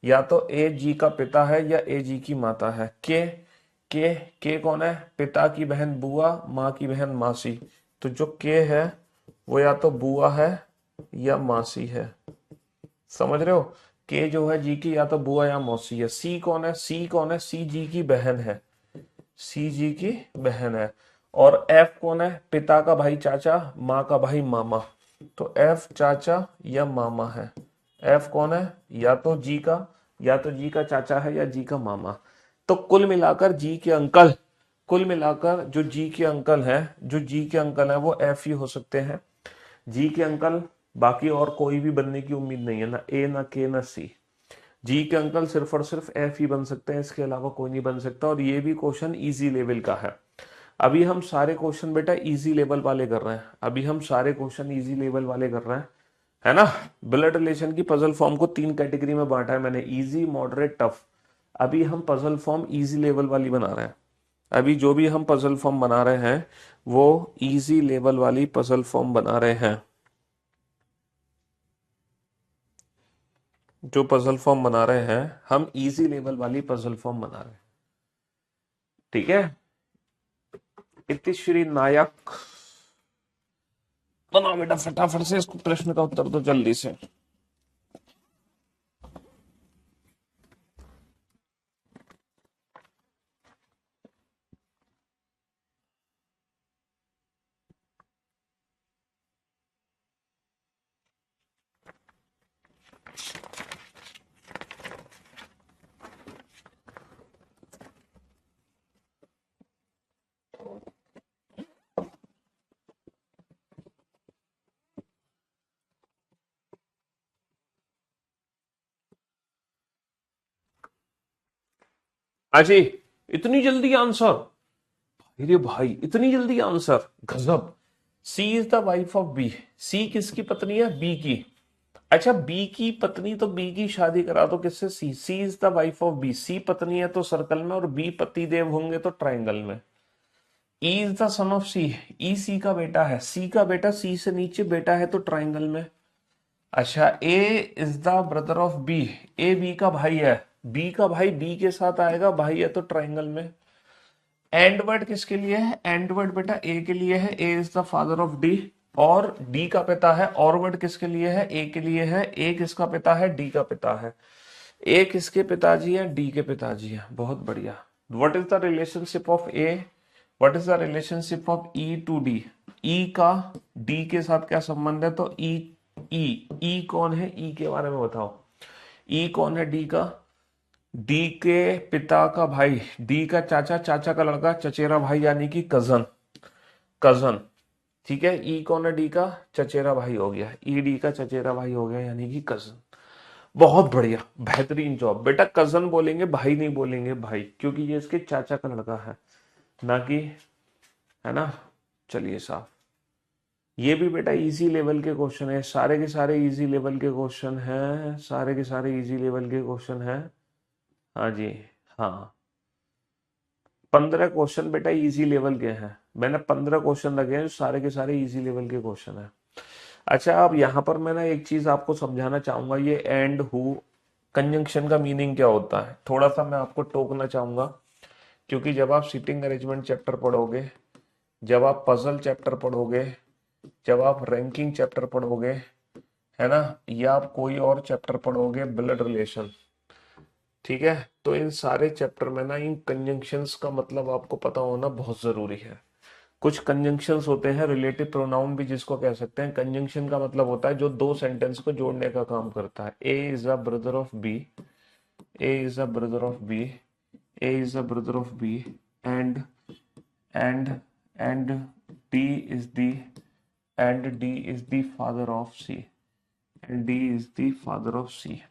या तो ए जी का पिता है या ए जी की माता है। के कौन है? पिता की बहन बुआ, माँ की बहन मासी। तो जो के है वो या तो बुआ है या मासी है। समझ रहे हो? के जो है जी की या तो बुआ या मौसी है। सी कौन है? सी कौन है? सी जी की बहन है। सी जी की बहन है। और एफ कौन है? पिता का भाई चाचा, माँ का भाई मामा। तो एफ चाचा या मामा है। एफ कौन है? या तो जी का, या तो जी का चाचा है या जी का मामा। तो कुल मिलाकर जी के अंकल, कुल मिलाकर जो जी के अंकल हैं, जो जी के अंकल हैं वो एफ ही हो सकते हैं। जी के अंकल, बाकी और कोई भी बनने की उम्मीद नहीं है, ना ए ना के ना सी। जी के अंकल सिर्फ और सिर्फ एफ ही बन सकते हैं, इसके अलावा कोई नहीं बन सकता। और ये भी क्वेश्चन इजी लेवल का है। अभी हम सारे क्वेश्चन बेटा इजी लेवल वाले कर रहे हैं। अभी हम सारे क्वेश्चन इजी लेवल वाले कर रहे हैं, है ना। ब्लड रिलेशन की पजल फॉर्म को 3 कैटेगरी में बांटा है मैंने, इजी, मॉडरेट, टफ। अभी हम पजल फॉर्म इजी लेवल वाली बना रहे हैं। अभी जो भी हम पजल फॉर्म बना रहे हैं वो इजी लेवल वाली पजल फॉर्म बना रहे हैं। जो पजल फॉर्म बना रहे हैं हम इजी लेवल वाली पजल फॉर्म बना रहे हैं। ठीक है। इतिश्री नायक, बनाओ बेटा फटाफट से इसको, प्रश्न का उत्तर दो जल्दी से। अजी इतनी जल्दी आंसर, अरे भाई इतनी जल्दी आंसर, गजब। C is the wife of B. C किसकी पत्नी है? बी की। अच्छा बी की पत्नी, तो बी की शादी करा दो किससे? C. C is the wife of B, C पत्नी है तो सर्कल में, और बी पति देव होंगे तो ट्राइंगल में। E is the son of C, E C का बेटा है, सी का बेटा सी से नीचे बेटा है तो ट्राइंगल में। अच्छा A is the brother of B, A B का भाई है, बी का भाई बी के साथ आएगा, भाई है तो ट्राइंगल में। एंड वर्ड किसके लिए है? एंड वर्ड बेटा ए के लिए है, A is the father of D, और डी का पिता है। और वर्ड किसके लिए है? ए के लिए है, ए किसका पिता है? डी का पिता है। ए किसके पिताजी है? डी के पिताजी है। बहुत बढ़िया। What is the relationship of A, what is the relationship of E to D? E का डी के साथ क्या संबंध है? तो ई, ई कौन है? ई के बारे में बताओ। ई कौन है? डी का, डी के पिता का भाई, डी का चाचा, चाचा का लड़का, चचेरा भाई यानी कि कजन, कजन। ठीक है, ई कौन है? डी का चचेरा भाई हो गया, ई डी का चचेरा भाई हो गया यानी कि कजन। बहुत बढ़िया, बेहतरीन जॉब बेटा। कजन बोलेंगे, भाई नहीं बोलेंगे भाई, क्योंकि ये इसके चाचा का लड़का है, ना कि, है ना। चलिए साहब, ये भी बेटा इजी लेवल के क्वेश्चन है, सारे के सारे इजी लेवल के क्वेश्चन हैं, सारे के सारे इजी लेवल के क्वेश्चन हैं। हाँ जी, हाँ। 15 क्वेश्चन बेटा इजी लेवल के हैं, मैंने 15 क्वेश्चन रखे हैं जो सारे के सारे इजी लेवल के क्वेश्चन हैं। अच्छा, अब यहाँ पर मैं ना एक चीज आपको समझाना चाहूंगा, ये एंड हु कंजंक्शन का मीनिंग क्या होता है, थोड़ा सा मैं आपको टोकना चाहूंगा। क्योंकि जब आप सीटिंग अरेंजमेंट चैप्टर पढ़ोगे, जब आप पजल चैप्टर पढ़ोगे, जब आप रैंकिंग चैप्टर पढ़ोगे, है ना, या आप कोई और चैप्टर पढ़ोगे, ब्लड रिलेशन, ठीक है, तो इन सारे चैप्टर में ना इन कंजंक्शंस का मतलब आपको पता होना बहुत जरूरी है। कुछ कंजंक्शंस होते हैं, रिलेटिव प्रोनाउन भी जिसको कह सकते हैं। कंजंक्शन का मतलब होता है जो दो सेंटेंस को जोड़ने का काम करता है। A is a brother of B, A is a brother of B, A is a brother of B, and and and D is the, and D is the father of C, and D is the father of C,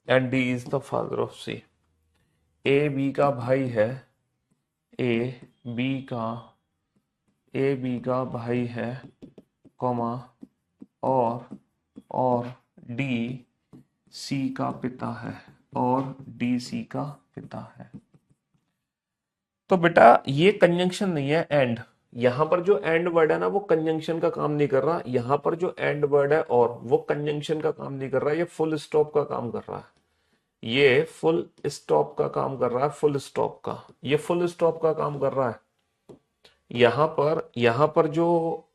and D is the father of C. A B का भाई है, ए बी का, ए बी का भाई है, कॉमा, और डी सी का पिता है, और डी सी का पिता है। तो बेटा ये कंजंक्शन नहीं है एंड, यहां पर जो एंड वर्ड है ना वो कंजंक्शन का काम नहीं कर रहा, यहां पर जो एंड वर्ड है और वो कंजंक्शन का काम नहीं कर रहा, ये फुल स्टॉप का काम कर रहा है, ये फुल स्टॉप का काम कर रहा है, फुल स्टॉप का, ये फुल स्टॉप का काम कर रहा है। यहां पर जो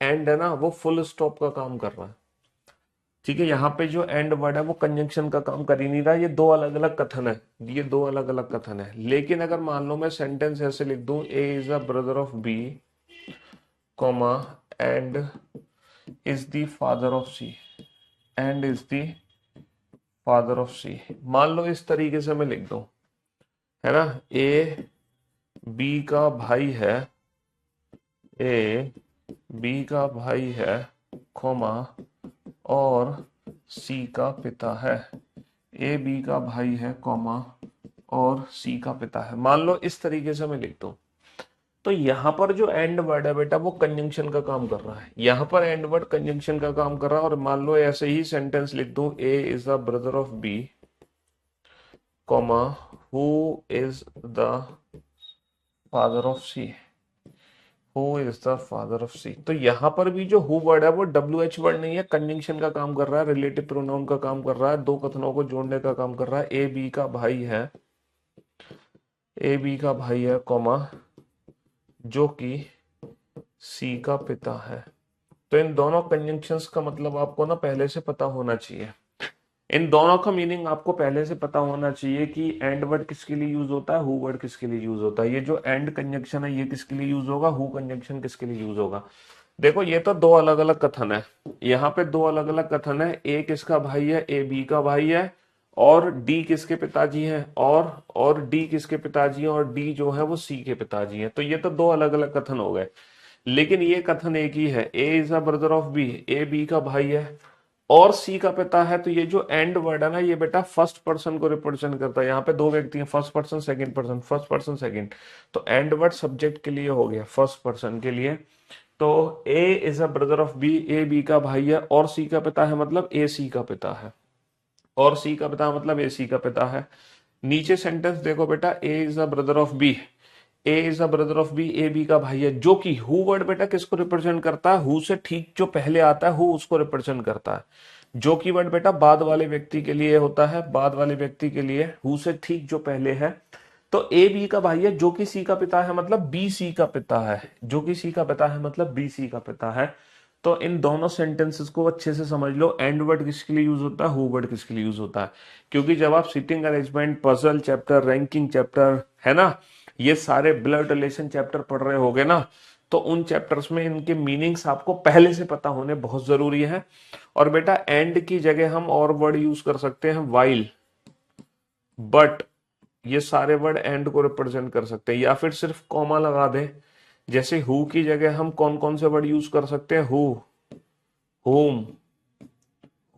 एंड है ना वो फुल स्टॉप का काम कर रहा है। ठीक है, यहाँ पे जो एंड वर्ड है वो कंजंक्शन का काम कर ही नहीं रहा, ये दो अलग अलग कथन है, ये दो अलग अलग कथन है। लेकिन अगर मान लो मैं सेंटेंस ऐसे लिख दूं, A is a brother of B, comma, and is the father of C, and is the father of C, मान लो इस तरीके से मैं लिख दूं, है ना, ए बी का भाई है, ए बी का भाई है, कॉमा, और सी का पिता है, ए बी का भाई है, कॉमा, और सी का पिता है, मान लो इस तरीके से मैं लिख दूं, तो यहां पर जो एंड वर्ड है बेटा वो कंजंक्शन का काम कर रहा है, यहां पर एंड वर्ड कंजंक्शन का काम कर रहा है। और मान लो ऐसे ही सेंटेंस लिख दूं, A is the brother of B, comma, who is the father of C, who is the father of C, तो यहां पर भी जो हु वर्ड है वो डब्ल्यू एच वर्ड नहीं है, कंजंक्शन का काम कर रहा है, रिलेटिव प्रोनाउन का काम कर रहा है, दो कथनों को जोड़ने का काम कर रहा है। ए बी का भाई है, ए बी का भाई है, कॉमा, जो कि सी का पिता है। तो इन दोनों कंजंक्शंस का मतलब आपको ना पहले से पता होना चाहिए, इन दोनों का मीनिंग आपको पहले से पता होना चाहिए कि एंड वर्ड किसके लिए यूज होता है, हु वर्ड किसके लिए यूज होता है। ये जो एंड कंजंक्शन है ये किसके लिए यूज होगा, हु कंजंक्शन किसके लिए यूज होगा। देखो ये तो दो अलग अलग कथन है, यहाँ पे दो अलग अलग कथन है, ए किसका भाई है, ए बी का भाई है, और डी किसके पिताजी हैं, और डी किसके पिताजी हैं, और डी जो है वो सी के पिताजी हैं। तो ये तो दो अलग अलग कथन हो गए, लेकिन ये कथन एक ही है, A is a brother of B, A B का भाई है, और सी का पिता है, तो ये जो एंड वर्ड है ना, ये बेटा फर्स्ट पर्सन को रिप्रेजेंट करता है। यहाँ पे दो व्यक्ति हैं, first person second person, first person second, तो एंड वर्ड सब्जेक्ट के लिए हो गया, फर्स्ट पर्सन के लिए। तो A is a brother of B, A B का भाई है, और सी का पिता है मतलब ए सी का पिता है, और सी का पिता मतलब ए सी का पिता है। नीचे सेंटेंस देखो बेटा, A is a brother of B, A is a brother of B, A B का भाई है, जो कि हु वर्ड बेटा किसको रिप्रेजेंट करता है, हु से ठीक जो पहले आता है हु उसको रिप्रेजेंट करता है। जो की वर्ड बेटा बाद वाले व्यक्ति के लिए होता है, बाद वाले व्यक्ति के लिए, हु से ठीक जो पहले है। तो ए बी का भाई है, जो कि सी का पिता है मतलब बी सी का पिता है, जो कि सी का पिता है मतलब बी सी का पिता है। तो इन दोनों सेंटेंसेस को अच्छे से समझ लो, एंड वर्ड किसके लिए यूज होता है, हु वर्ड किसके लिए यूज होता है। क्योंकि जब आप sitting arrangement, puzzle chapter, ranking chapter, है ना, ये सारे ब्लड रिलेशन चैप्टर पढ़ रहे होगे ना, तो उन चैप्टर्स में इनके मीनिंग्स आपको पहले से पता होने बहुत जरूरी है। और बेटा एंड की जगह हम और वर्ड यूज कर सकते हैं, वाइल, बट, ये सारे वर्ड एंड को रिप्रेजेंट कर सकते हैं, या फिर सिर्फ कॉमा लगा दे। जैसे हु की जगह हम कौन कौन से वर्ड यूज कर सकते हैं, who, whom,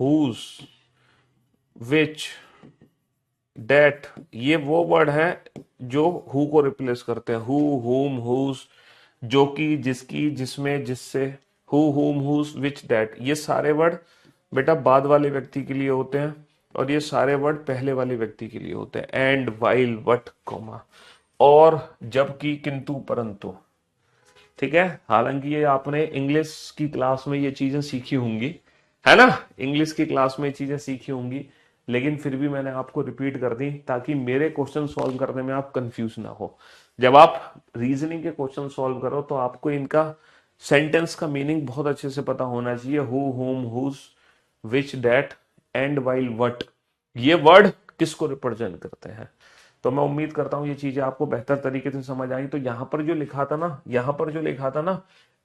whose, which, that, ये वो वर्ड हैं जो हु को रिप्लेस करते हैं, हु, whom, whose, जो कि, जिसकी, जिसमें, जिससे, who, whom, whose, which, that, ये सारे वर्ड बेटा बाद वाले व्यक्ति के लिए होते हैं, और ये सारे वर्ड पहले वाले व्यक्ति के लिए होते हैं, एंड, वाइल, बट, कॉमा, और, जबकि, किंतु, परंतु। ठीक है, हालांकि ये आपने इंग्लिश की क्लास में ये चीजें सीखी होंगी, है ना, इंग्लिश की क्लास में ये चीजें सीखी होंगी, लेकिन फिर भी मैंने आपको रिपीट कर दी ताकि मेरे क्वेश्चन सॉल्व करने में आप कंफ्यूज ना हो। जब आप रीजनिंग के क्वेश्चन सॉल्व करो तो आपको इनका सेंटेंस का मीनिंग बहुत अच्छे से पता होना चाहिए, who, whom, whose, which, that, and, while, what, ये वर्ड किसको रिप्रेजेंट करते हैं। तो मैं उम्मीद करता हूं ये चीजें आपको बेहतर तरीके से समझ आई। तो यहां पर जो लिखा था ना, यहां पर जो लिखा था ना,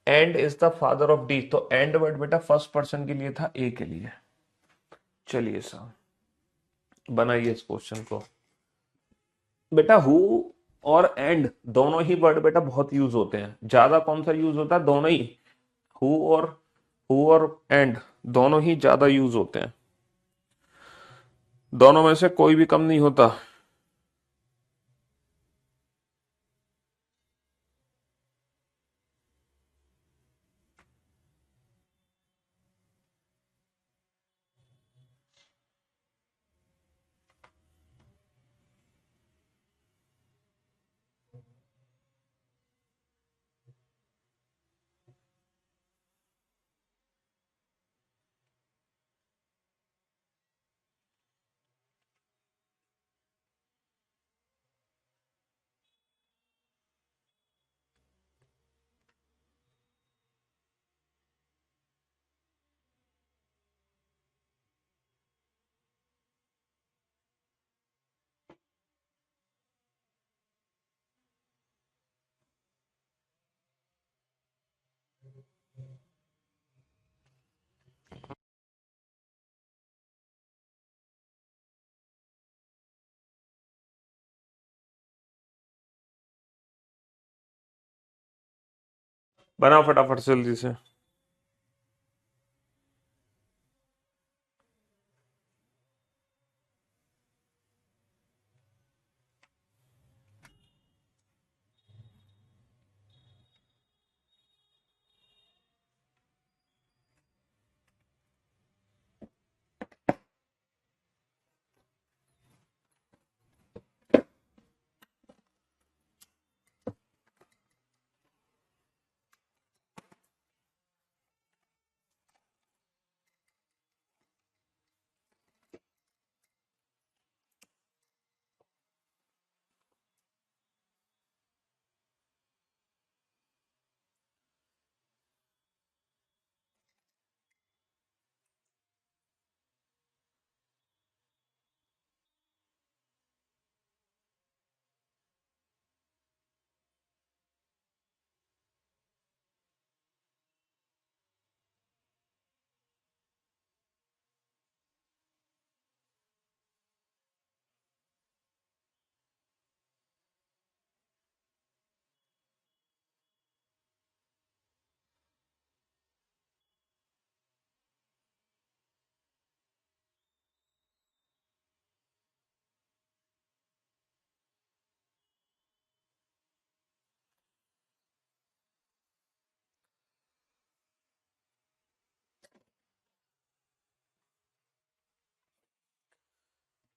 and is the father of D, तो एंड वर्ड बेटा फर्स्ट पर्सन के लिए था, ए के लिए। चलिए साहब, बनाइए इस क्वेश्चन को। बेटा हु और एंड दोनों ही वर्ड बेटा बहुत यूज होते हैं, ज्यादा कौन सा यूज होता है, दोनों ही, हु और, हु और एंड दोनों ही ज्यादा यूज होते हैं, दोनों में से कोई भी कम नहीं होता। बनाओ फटाफट से जल्दी से।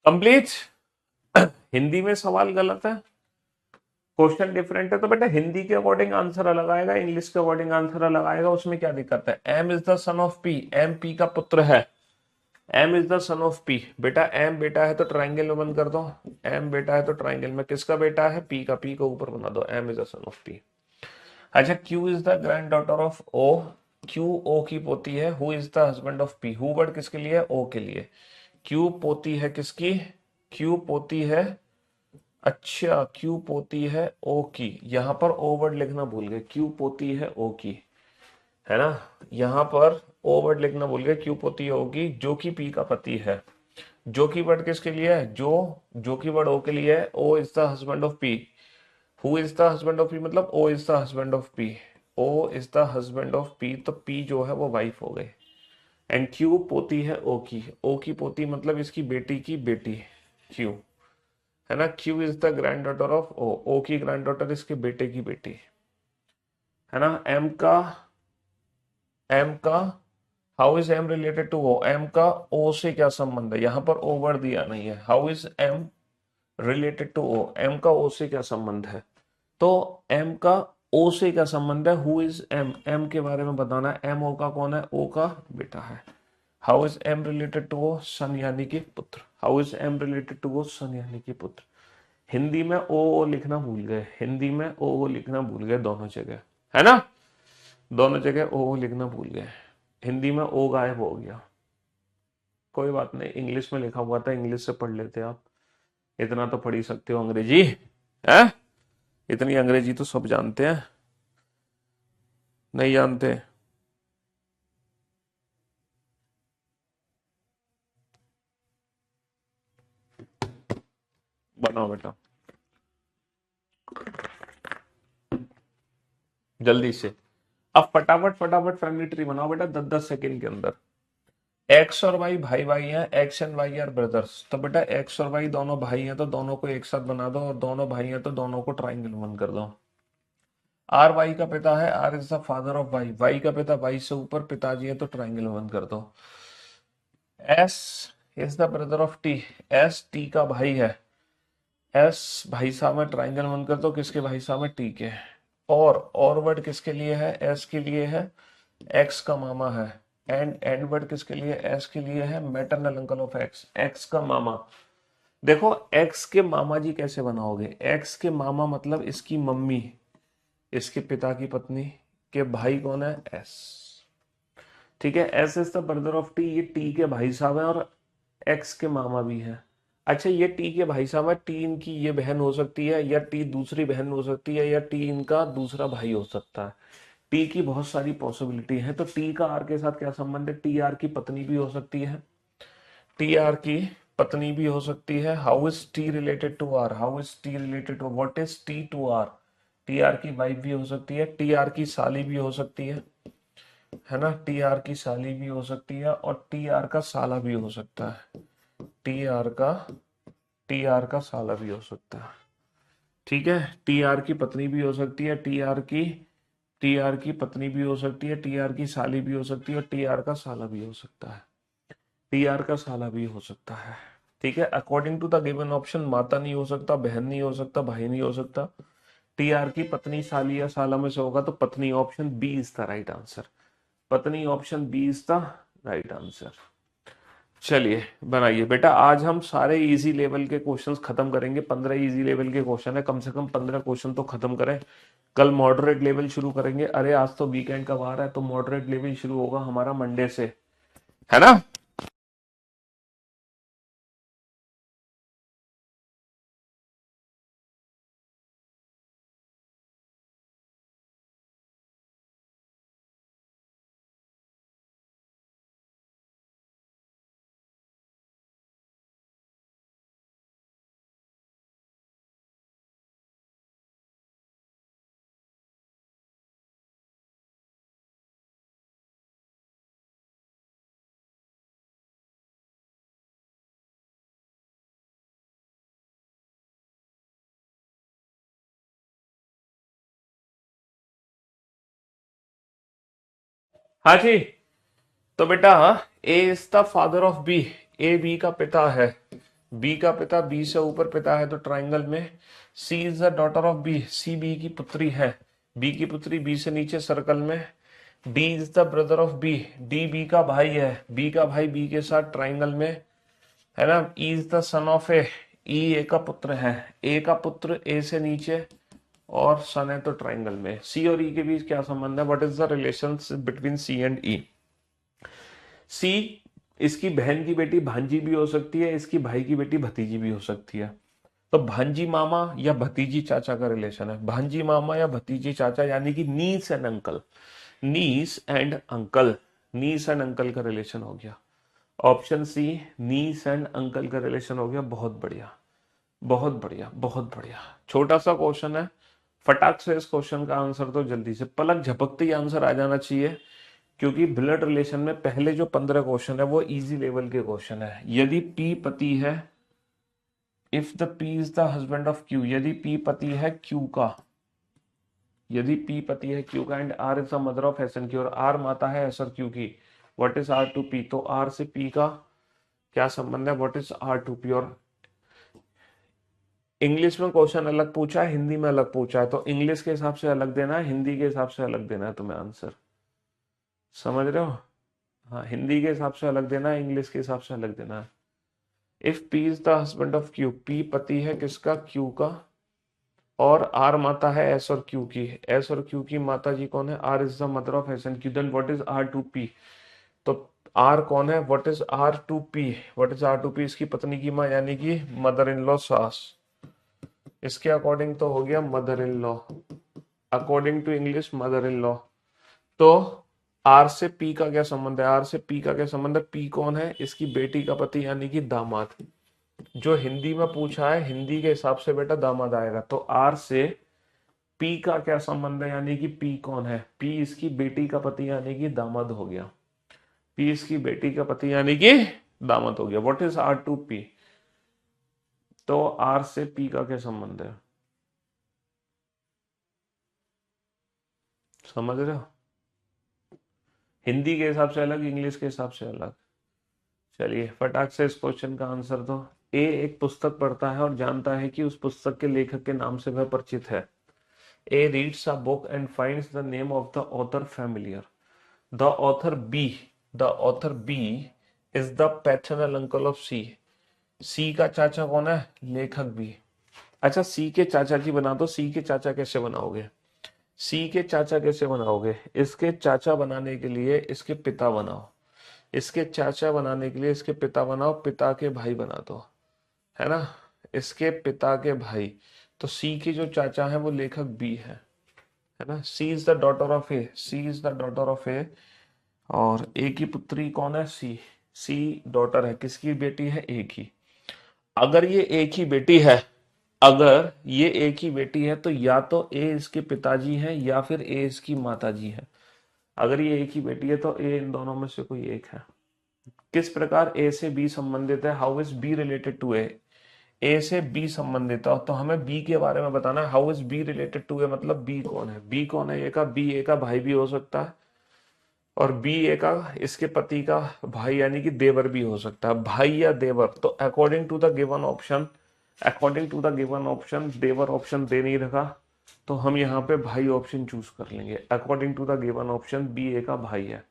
कंप्लीट। हिंदी में सवाल गलत है, क्वेश्चन डिफरेंट है, तो बेटा हिंदी के अकॉर्डिंग आंसर अलग आएगा, इंग्लिश के अकॉर्डिंग आंसर अलग आएगा, उसमें क्या दिक्कत है। M is the son of P, M P का पुत्र है। M is the son of P, बेटा एम बेटा है तो ट्राइंगल में बंद कर दो। एम बेटा है तो ट्राइंगल में किसका बेटा है, पी का, पी को ऊपर बना दो, M is the son of P. अच्छा, Q is the granddaughter of O, Q O की पोती है। Who is the husband of P, who word किसके लिए है, ओ के लिए। क्यू पोती है किसकी, क्यू पोती है, अच्छा क्यू पोती है ओ की, यहां पर ओ वर्ड लिखना भूल गए, क्यू पोती है ओ की, है ना, यहां पर ओ वर्ड लिखना भूल गए, क्यू पोती है ओ की, जो कि पी का पति है। जो की वर्ड किसके लिए है, जो की वर्ड ओ के लिए है। O is the husband of P, who is the husband of P मतलब O is the husband of P, O is the husband of P, तो पी जो है वो वाइफ हो गई। एंड क्यू पोती है ओ की, ओ की पोती मतलब इसकी बेटी की बेटी, क्यू, है ना। Q is the granddaughter of O, O की ग्रैंड डॉटर इसके बेटे की बेटी, है ना। एम का how is M related to O, M का ओ से क्या संबंध है, यहां पर ओ वर्ड दिया नहीं है। How is M related to O, M का ओ से क्या संबंध है, तो एम का ओ से क्या संबंध है, हु इज एम, एम के बारे में बताना है, एम ओ का कौन है, ओ का बेटा है। How is M related to O, son यानी कि पुत्र, how is M related to O, son यानी कि पुत्र। हिंदी में ओ लिखना भूल गए, हिंदी में ओ लिखना भूल गए दोनों जगह, है ना, दोनों जगह ओ लिखना भूल गए, हिंदी में ओ गायब हो गया। कोई बात नहीं, इंग्लिश में लिखा हुआ था, इंग्लिश से पढ़ लेते आप, इतना तो पढ़ ही सकते हो अंग्रेजी, है, इतनी अंग्रेजी तो सब जानते हैं, नहीं जानते। बनाओ बेटा जल्दी से, अब फटाफट फटाफट फैमिली ट्री बनाओ बेटा, 10-10 सेकेंड के अंदर। एक्स और वाई भाई भाई हैं, X and Y are brothers, तो बेटा एक्स और वाई दोनों भाई हैं तो दोनों को एक साथ बना दो, और दोनों भाई हैं तो दोनों को ट्राइंगल बन कर दो। आर वाई का पिता है, R is the father of Y, Y का पिता वाई से ऊपर, पिताजी है तो ट्राइंगल बंद कर दो। S is the brother of T, S T का भाई है, एस भाई साहब में ट्राइंगल बंद कर दो, किसके भाई साहब में, टी के। और वर्ड किसके लिए है, एस के लिए है, एक्स का मामा है। एंड वर्ड किसके लिए, एस के लिए है, maternal uncle of x, x का मामा। देखो एक्स के मामा जी कैसे बनाओगे, एक्स के मामा मतलब इसकी मम्मी, इसके पिता की पत्नी के भाई कौन है, एस, ठीक है। S is the brother of T, ये टी के भाई साहब है और एक्स के मामा भी है। अच्छा ये टी के भाई साहब है, टी इनकी ये बहन हो सकती है, या टी दूसरी बहन हो सकती है, या टी इनका दूसरा भाई हो सकता है। टी की बहुत सारी पॉसिबिलिटी है, तो टी का आर के साथ क्या संबंध है, टी आर की पत्नी भी हो सकती है, टी आर की पत्नी भी हो सकती है। How is T related to R, how is T related to, what is T to R, T R की वाइफ भी हो सकती है, टी आर की साली भी हो सकती है ना, टी आर की साली भी हो सकती है, और टी आर का साला भी हो सकता है, टी आर का टी आर का साला भी हो सकता है, ठीक है। टी आर की पत्नी भी हो सकती है, टी आर की पत्नी भी हो सकती है, टी आर की साली भी हो सकती है, और टी आर का साला भी हो सकता है, टी आर का साला भी हो सकता है, ठीक है। According to the given option माता नहीं हो सकता, बहन नहीं हो सकता, भाई नहीं हो सकता, टी आर की पत्नी साली या साला में से होगा, तो पत्नी option B is the right answer, पत्नी option B is the right answer. चलिए बनाइए बेटा, आज हम सारे इजी लेवल के क्वेश्चंस खत्म करेंगे, 15 इजी लेवल के क्वेश्चन है, कम से कम 15 क्वेश्चन तो खत्म करें। कल मॉडरेट लेवल शुरू करेंगे, अरे आज तो वीकेंड का वार है, तो मॉडरेट लेवल शुरू होगा हमारा मंडे से, है ना। हाँ जी, तो बेटा A is the father of B, A B का पिता है, बी का पिता बी से ऊपर पिता है तो ट्राइंगल में। C is the daughter of B, C B की पुत्री है, बी की पुत्री बी से नीचे सर्कल में। D is the brother of B, D B का भाई है, बी का भाई बी के साथ ट्राइंगल में, है ना। E is the son of A, E A का पुत्र है, ए का पुत्र ए से नीचे और सन है तो ट्राइंगल में। सी और ई के बीच क्या संबंध है? What is the relation between C and E? C इसकी बहन की बेटी भांजी भी हो सकती है, इसकी भाई की बेटी भतीजी भी हो सकती है। तो भांजी मामा या भतीजी चाचा का रिलेशन है, भांजी मामा या भतीजी चाचा, यानी कि niece and uncle, niece and uncle, niece and uncle का रिलेशन हो गया। Option C, niece and uncle का रिलेशन हो गया। बहुत बढ़िया, बहुत बढ़िया, बहुत बढ़िया। छोटा सा क्वेश्चन है, फटाक से इस क्वेश्चन का आंसर तो जल्दी से पलक झपकते ही आंसर आ जाना चाहिए, क्योंकि ब्लड रिलेशन में पहले जो 15 क्वेश्चन है वो इजी लेवल के क्वेश्चन है। यदि पी पति है, if the P is the husband of Q, यदि पी पति है क्यू का, यदि पी पति है क्यू का, and R is the mother of S and Q, और आर माता है एस और क्यू की, what is R to P? तो आर से पी का क्या संबंध है? What is R to P? और इंग्लिश में क्वेश्चन अलग पूछा है, हिंदी में अलग पूछा है, तो इंग्लिश के हिसाब से अलग देना है, हिंदी के हिसाब से अलग देना है तुम्हें आंसर, समझ रहे हो? हाँ, हिंदी के हिसाब से अलग देना है, इंग्लिश के हिसाब से अलग देना है। If P is the husband of Q, P पति है किसका? क्यू का, और आर माता है एस और क्यू की, एस और क्यू की माता जी कौन है? R is the mother of S and Q, then what is R to P? तो आर कौन है? What is R to P? What is R to P? इसकी पत्नी की माँ, यानी कि मदर इन लॉ, सास। इसके अकॉर्डिंग तो हो गया mother in law, according to English mother in law. तो आर से पी का क्या संबंध है? आर से पी का क्या संबंध है? पी कौन है? इसकी बेटी का पति, यानी कि दामाद। जो हिंदी में पूछा है, हिंदी के हिसाब से बेटा दामाद आएगा। तो आर से पी का क्या संबंध है, यानी कि पी कौन है? पी इसकी बेटी का पति, यानी कि दामाद हो गया। पी इसकी बेटी का पति, यानी कि दामाद हो गया। What is R to P? तो आर से पी का क्या संबंध है? समझ रहे हो? हिंदी के हिसाब से अलग, इंग्लिश के हिसाब से अलग। चलिए फटाक से इस क्वेश्चन का आंसर दो। ए एक पुस्तक पढ़ता है और जानता है कि उस पुस्तक के लेखक के नाम से वह परिचित है। A reads a book and finds the name of the author familiar. The author B, the author B is the paternal uncle of C. C का चाचा कौन है? लेखक बी। अच्छा, सी के चाचा जी बना दो। सी के चाचा कैसे बनाओगे? सी के चाचा कैसे बनाओगे? इसके चाचा बनाने के लिए इसके पिता बनाओ, इसके चाचा बनाने के लिए इसके पिता बनाओ, पिता के भाई बना दो, है ना, इसके पिता के भाई। तो सी के जो चाचा है वो लेखक बी है ना। C is the daughter of A, C is the daughter of A, और ए की पुत्री कौन है? सी। सी डॉटर है किसकी? बेटी है ए की। अगर ये एक ही बेटी है, अगर ये एक ही बेटी है, तो या तो ए इसके पिताजी हैं या फिर ए इसकी माताजी है। अगर ये एक ही बेटी है तो ए इन दोनों में से कोई एक है। किस प्रकार ए से बी संबंधित है? How is B related to A? A से बी संबंधित है तो हमें बी के बारे में बताना है। How is B related to A, मतलब बी कौन है? बी कौन है? ए का, बी ए का भाई भी हो सकता है, और बी ए का इसके पति का भाई, यानी कि देवर भी हो सकता है, भाई या देवर। तो according to the given option, according to the given option देवर ऑप्शन दे नहीं रखा, तो हम यहाँ पे भाई ऑप्शन चूज कर लेंगे। According to the given option B A का भाई है।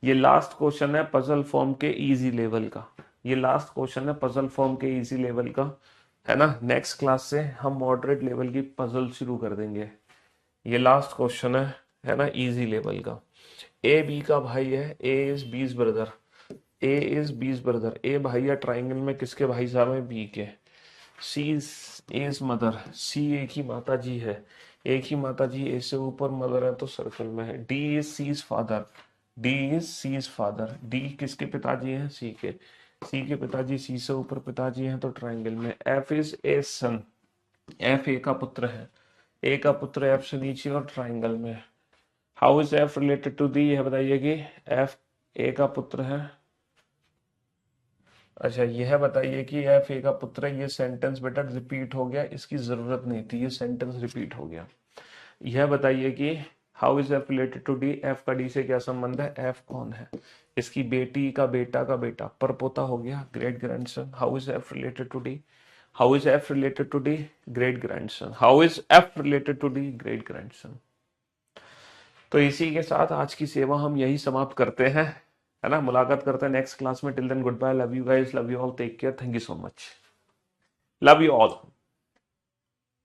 ये लास्ट क्वेश्चन है पजल फॉर्म के इजी लेवल का, ये लास्ट क्वेश्चन है पजल फॉर्म के इजी लेवल का, है ना। नेक्स्ट क्लास से हम मॉडरेट लेवल की पजल शुरू कर देंगे। ये लास्ट क्वेश्चन है ना, इजी लेवल का। ए बी का भाई है, A is B's brother, A is B's brother. ए भाई या ट्राइंगल में किसके भाई साहब है? बी के। सी इज मदर, सी ए की माता जी है, ए की माता जी ए से ऊपर मदर है तो सर्कल में है। D is C's father, D is C's father, D किसके पिताजी हैं? सी के। सी के पिताजी सी से ऊपर पिताजी हैं तो ट्राइंगल में। F is A son, F A का पुत्र है, ए का पुत्र एफ से नीचे और ट्राइंगल में। How is F related to D? यह बताइए कि एफ ए का पुत्र है। अच्छा, यह बताइए कि एफ ए का पुत्र है। ये सेंटेंस बेटा रिपीट हो गया, इसकी जरूरत नहीं थी, ये सेंटेंस रिपीट हो गया। यह बताइए कि how is F related to D, F का डी से क्या संबंध है, एफ कौन है, इसकी बेटी का बेटा परपोता हो गया, great grandson. How is F related to D, how is F related to D, great grandson. How is F related to D, great grandson. तो इसी के साथ आज की सेवा हम यही समाप्त करते हैं, है ना। मुलाकात करते हैं नेक्स्ट क्लास में। Till then good bye, love you guys, love you all, take care, thank you so much, love you all.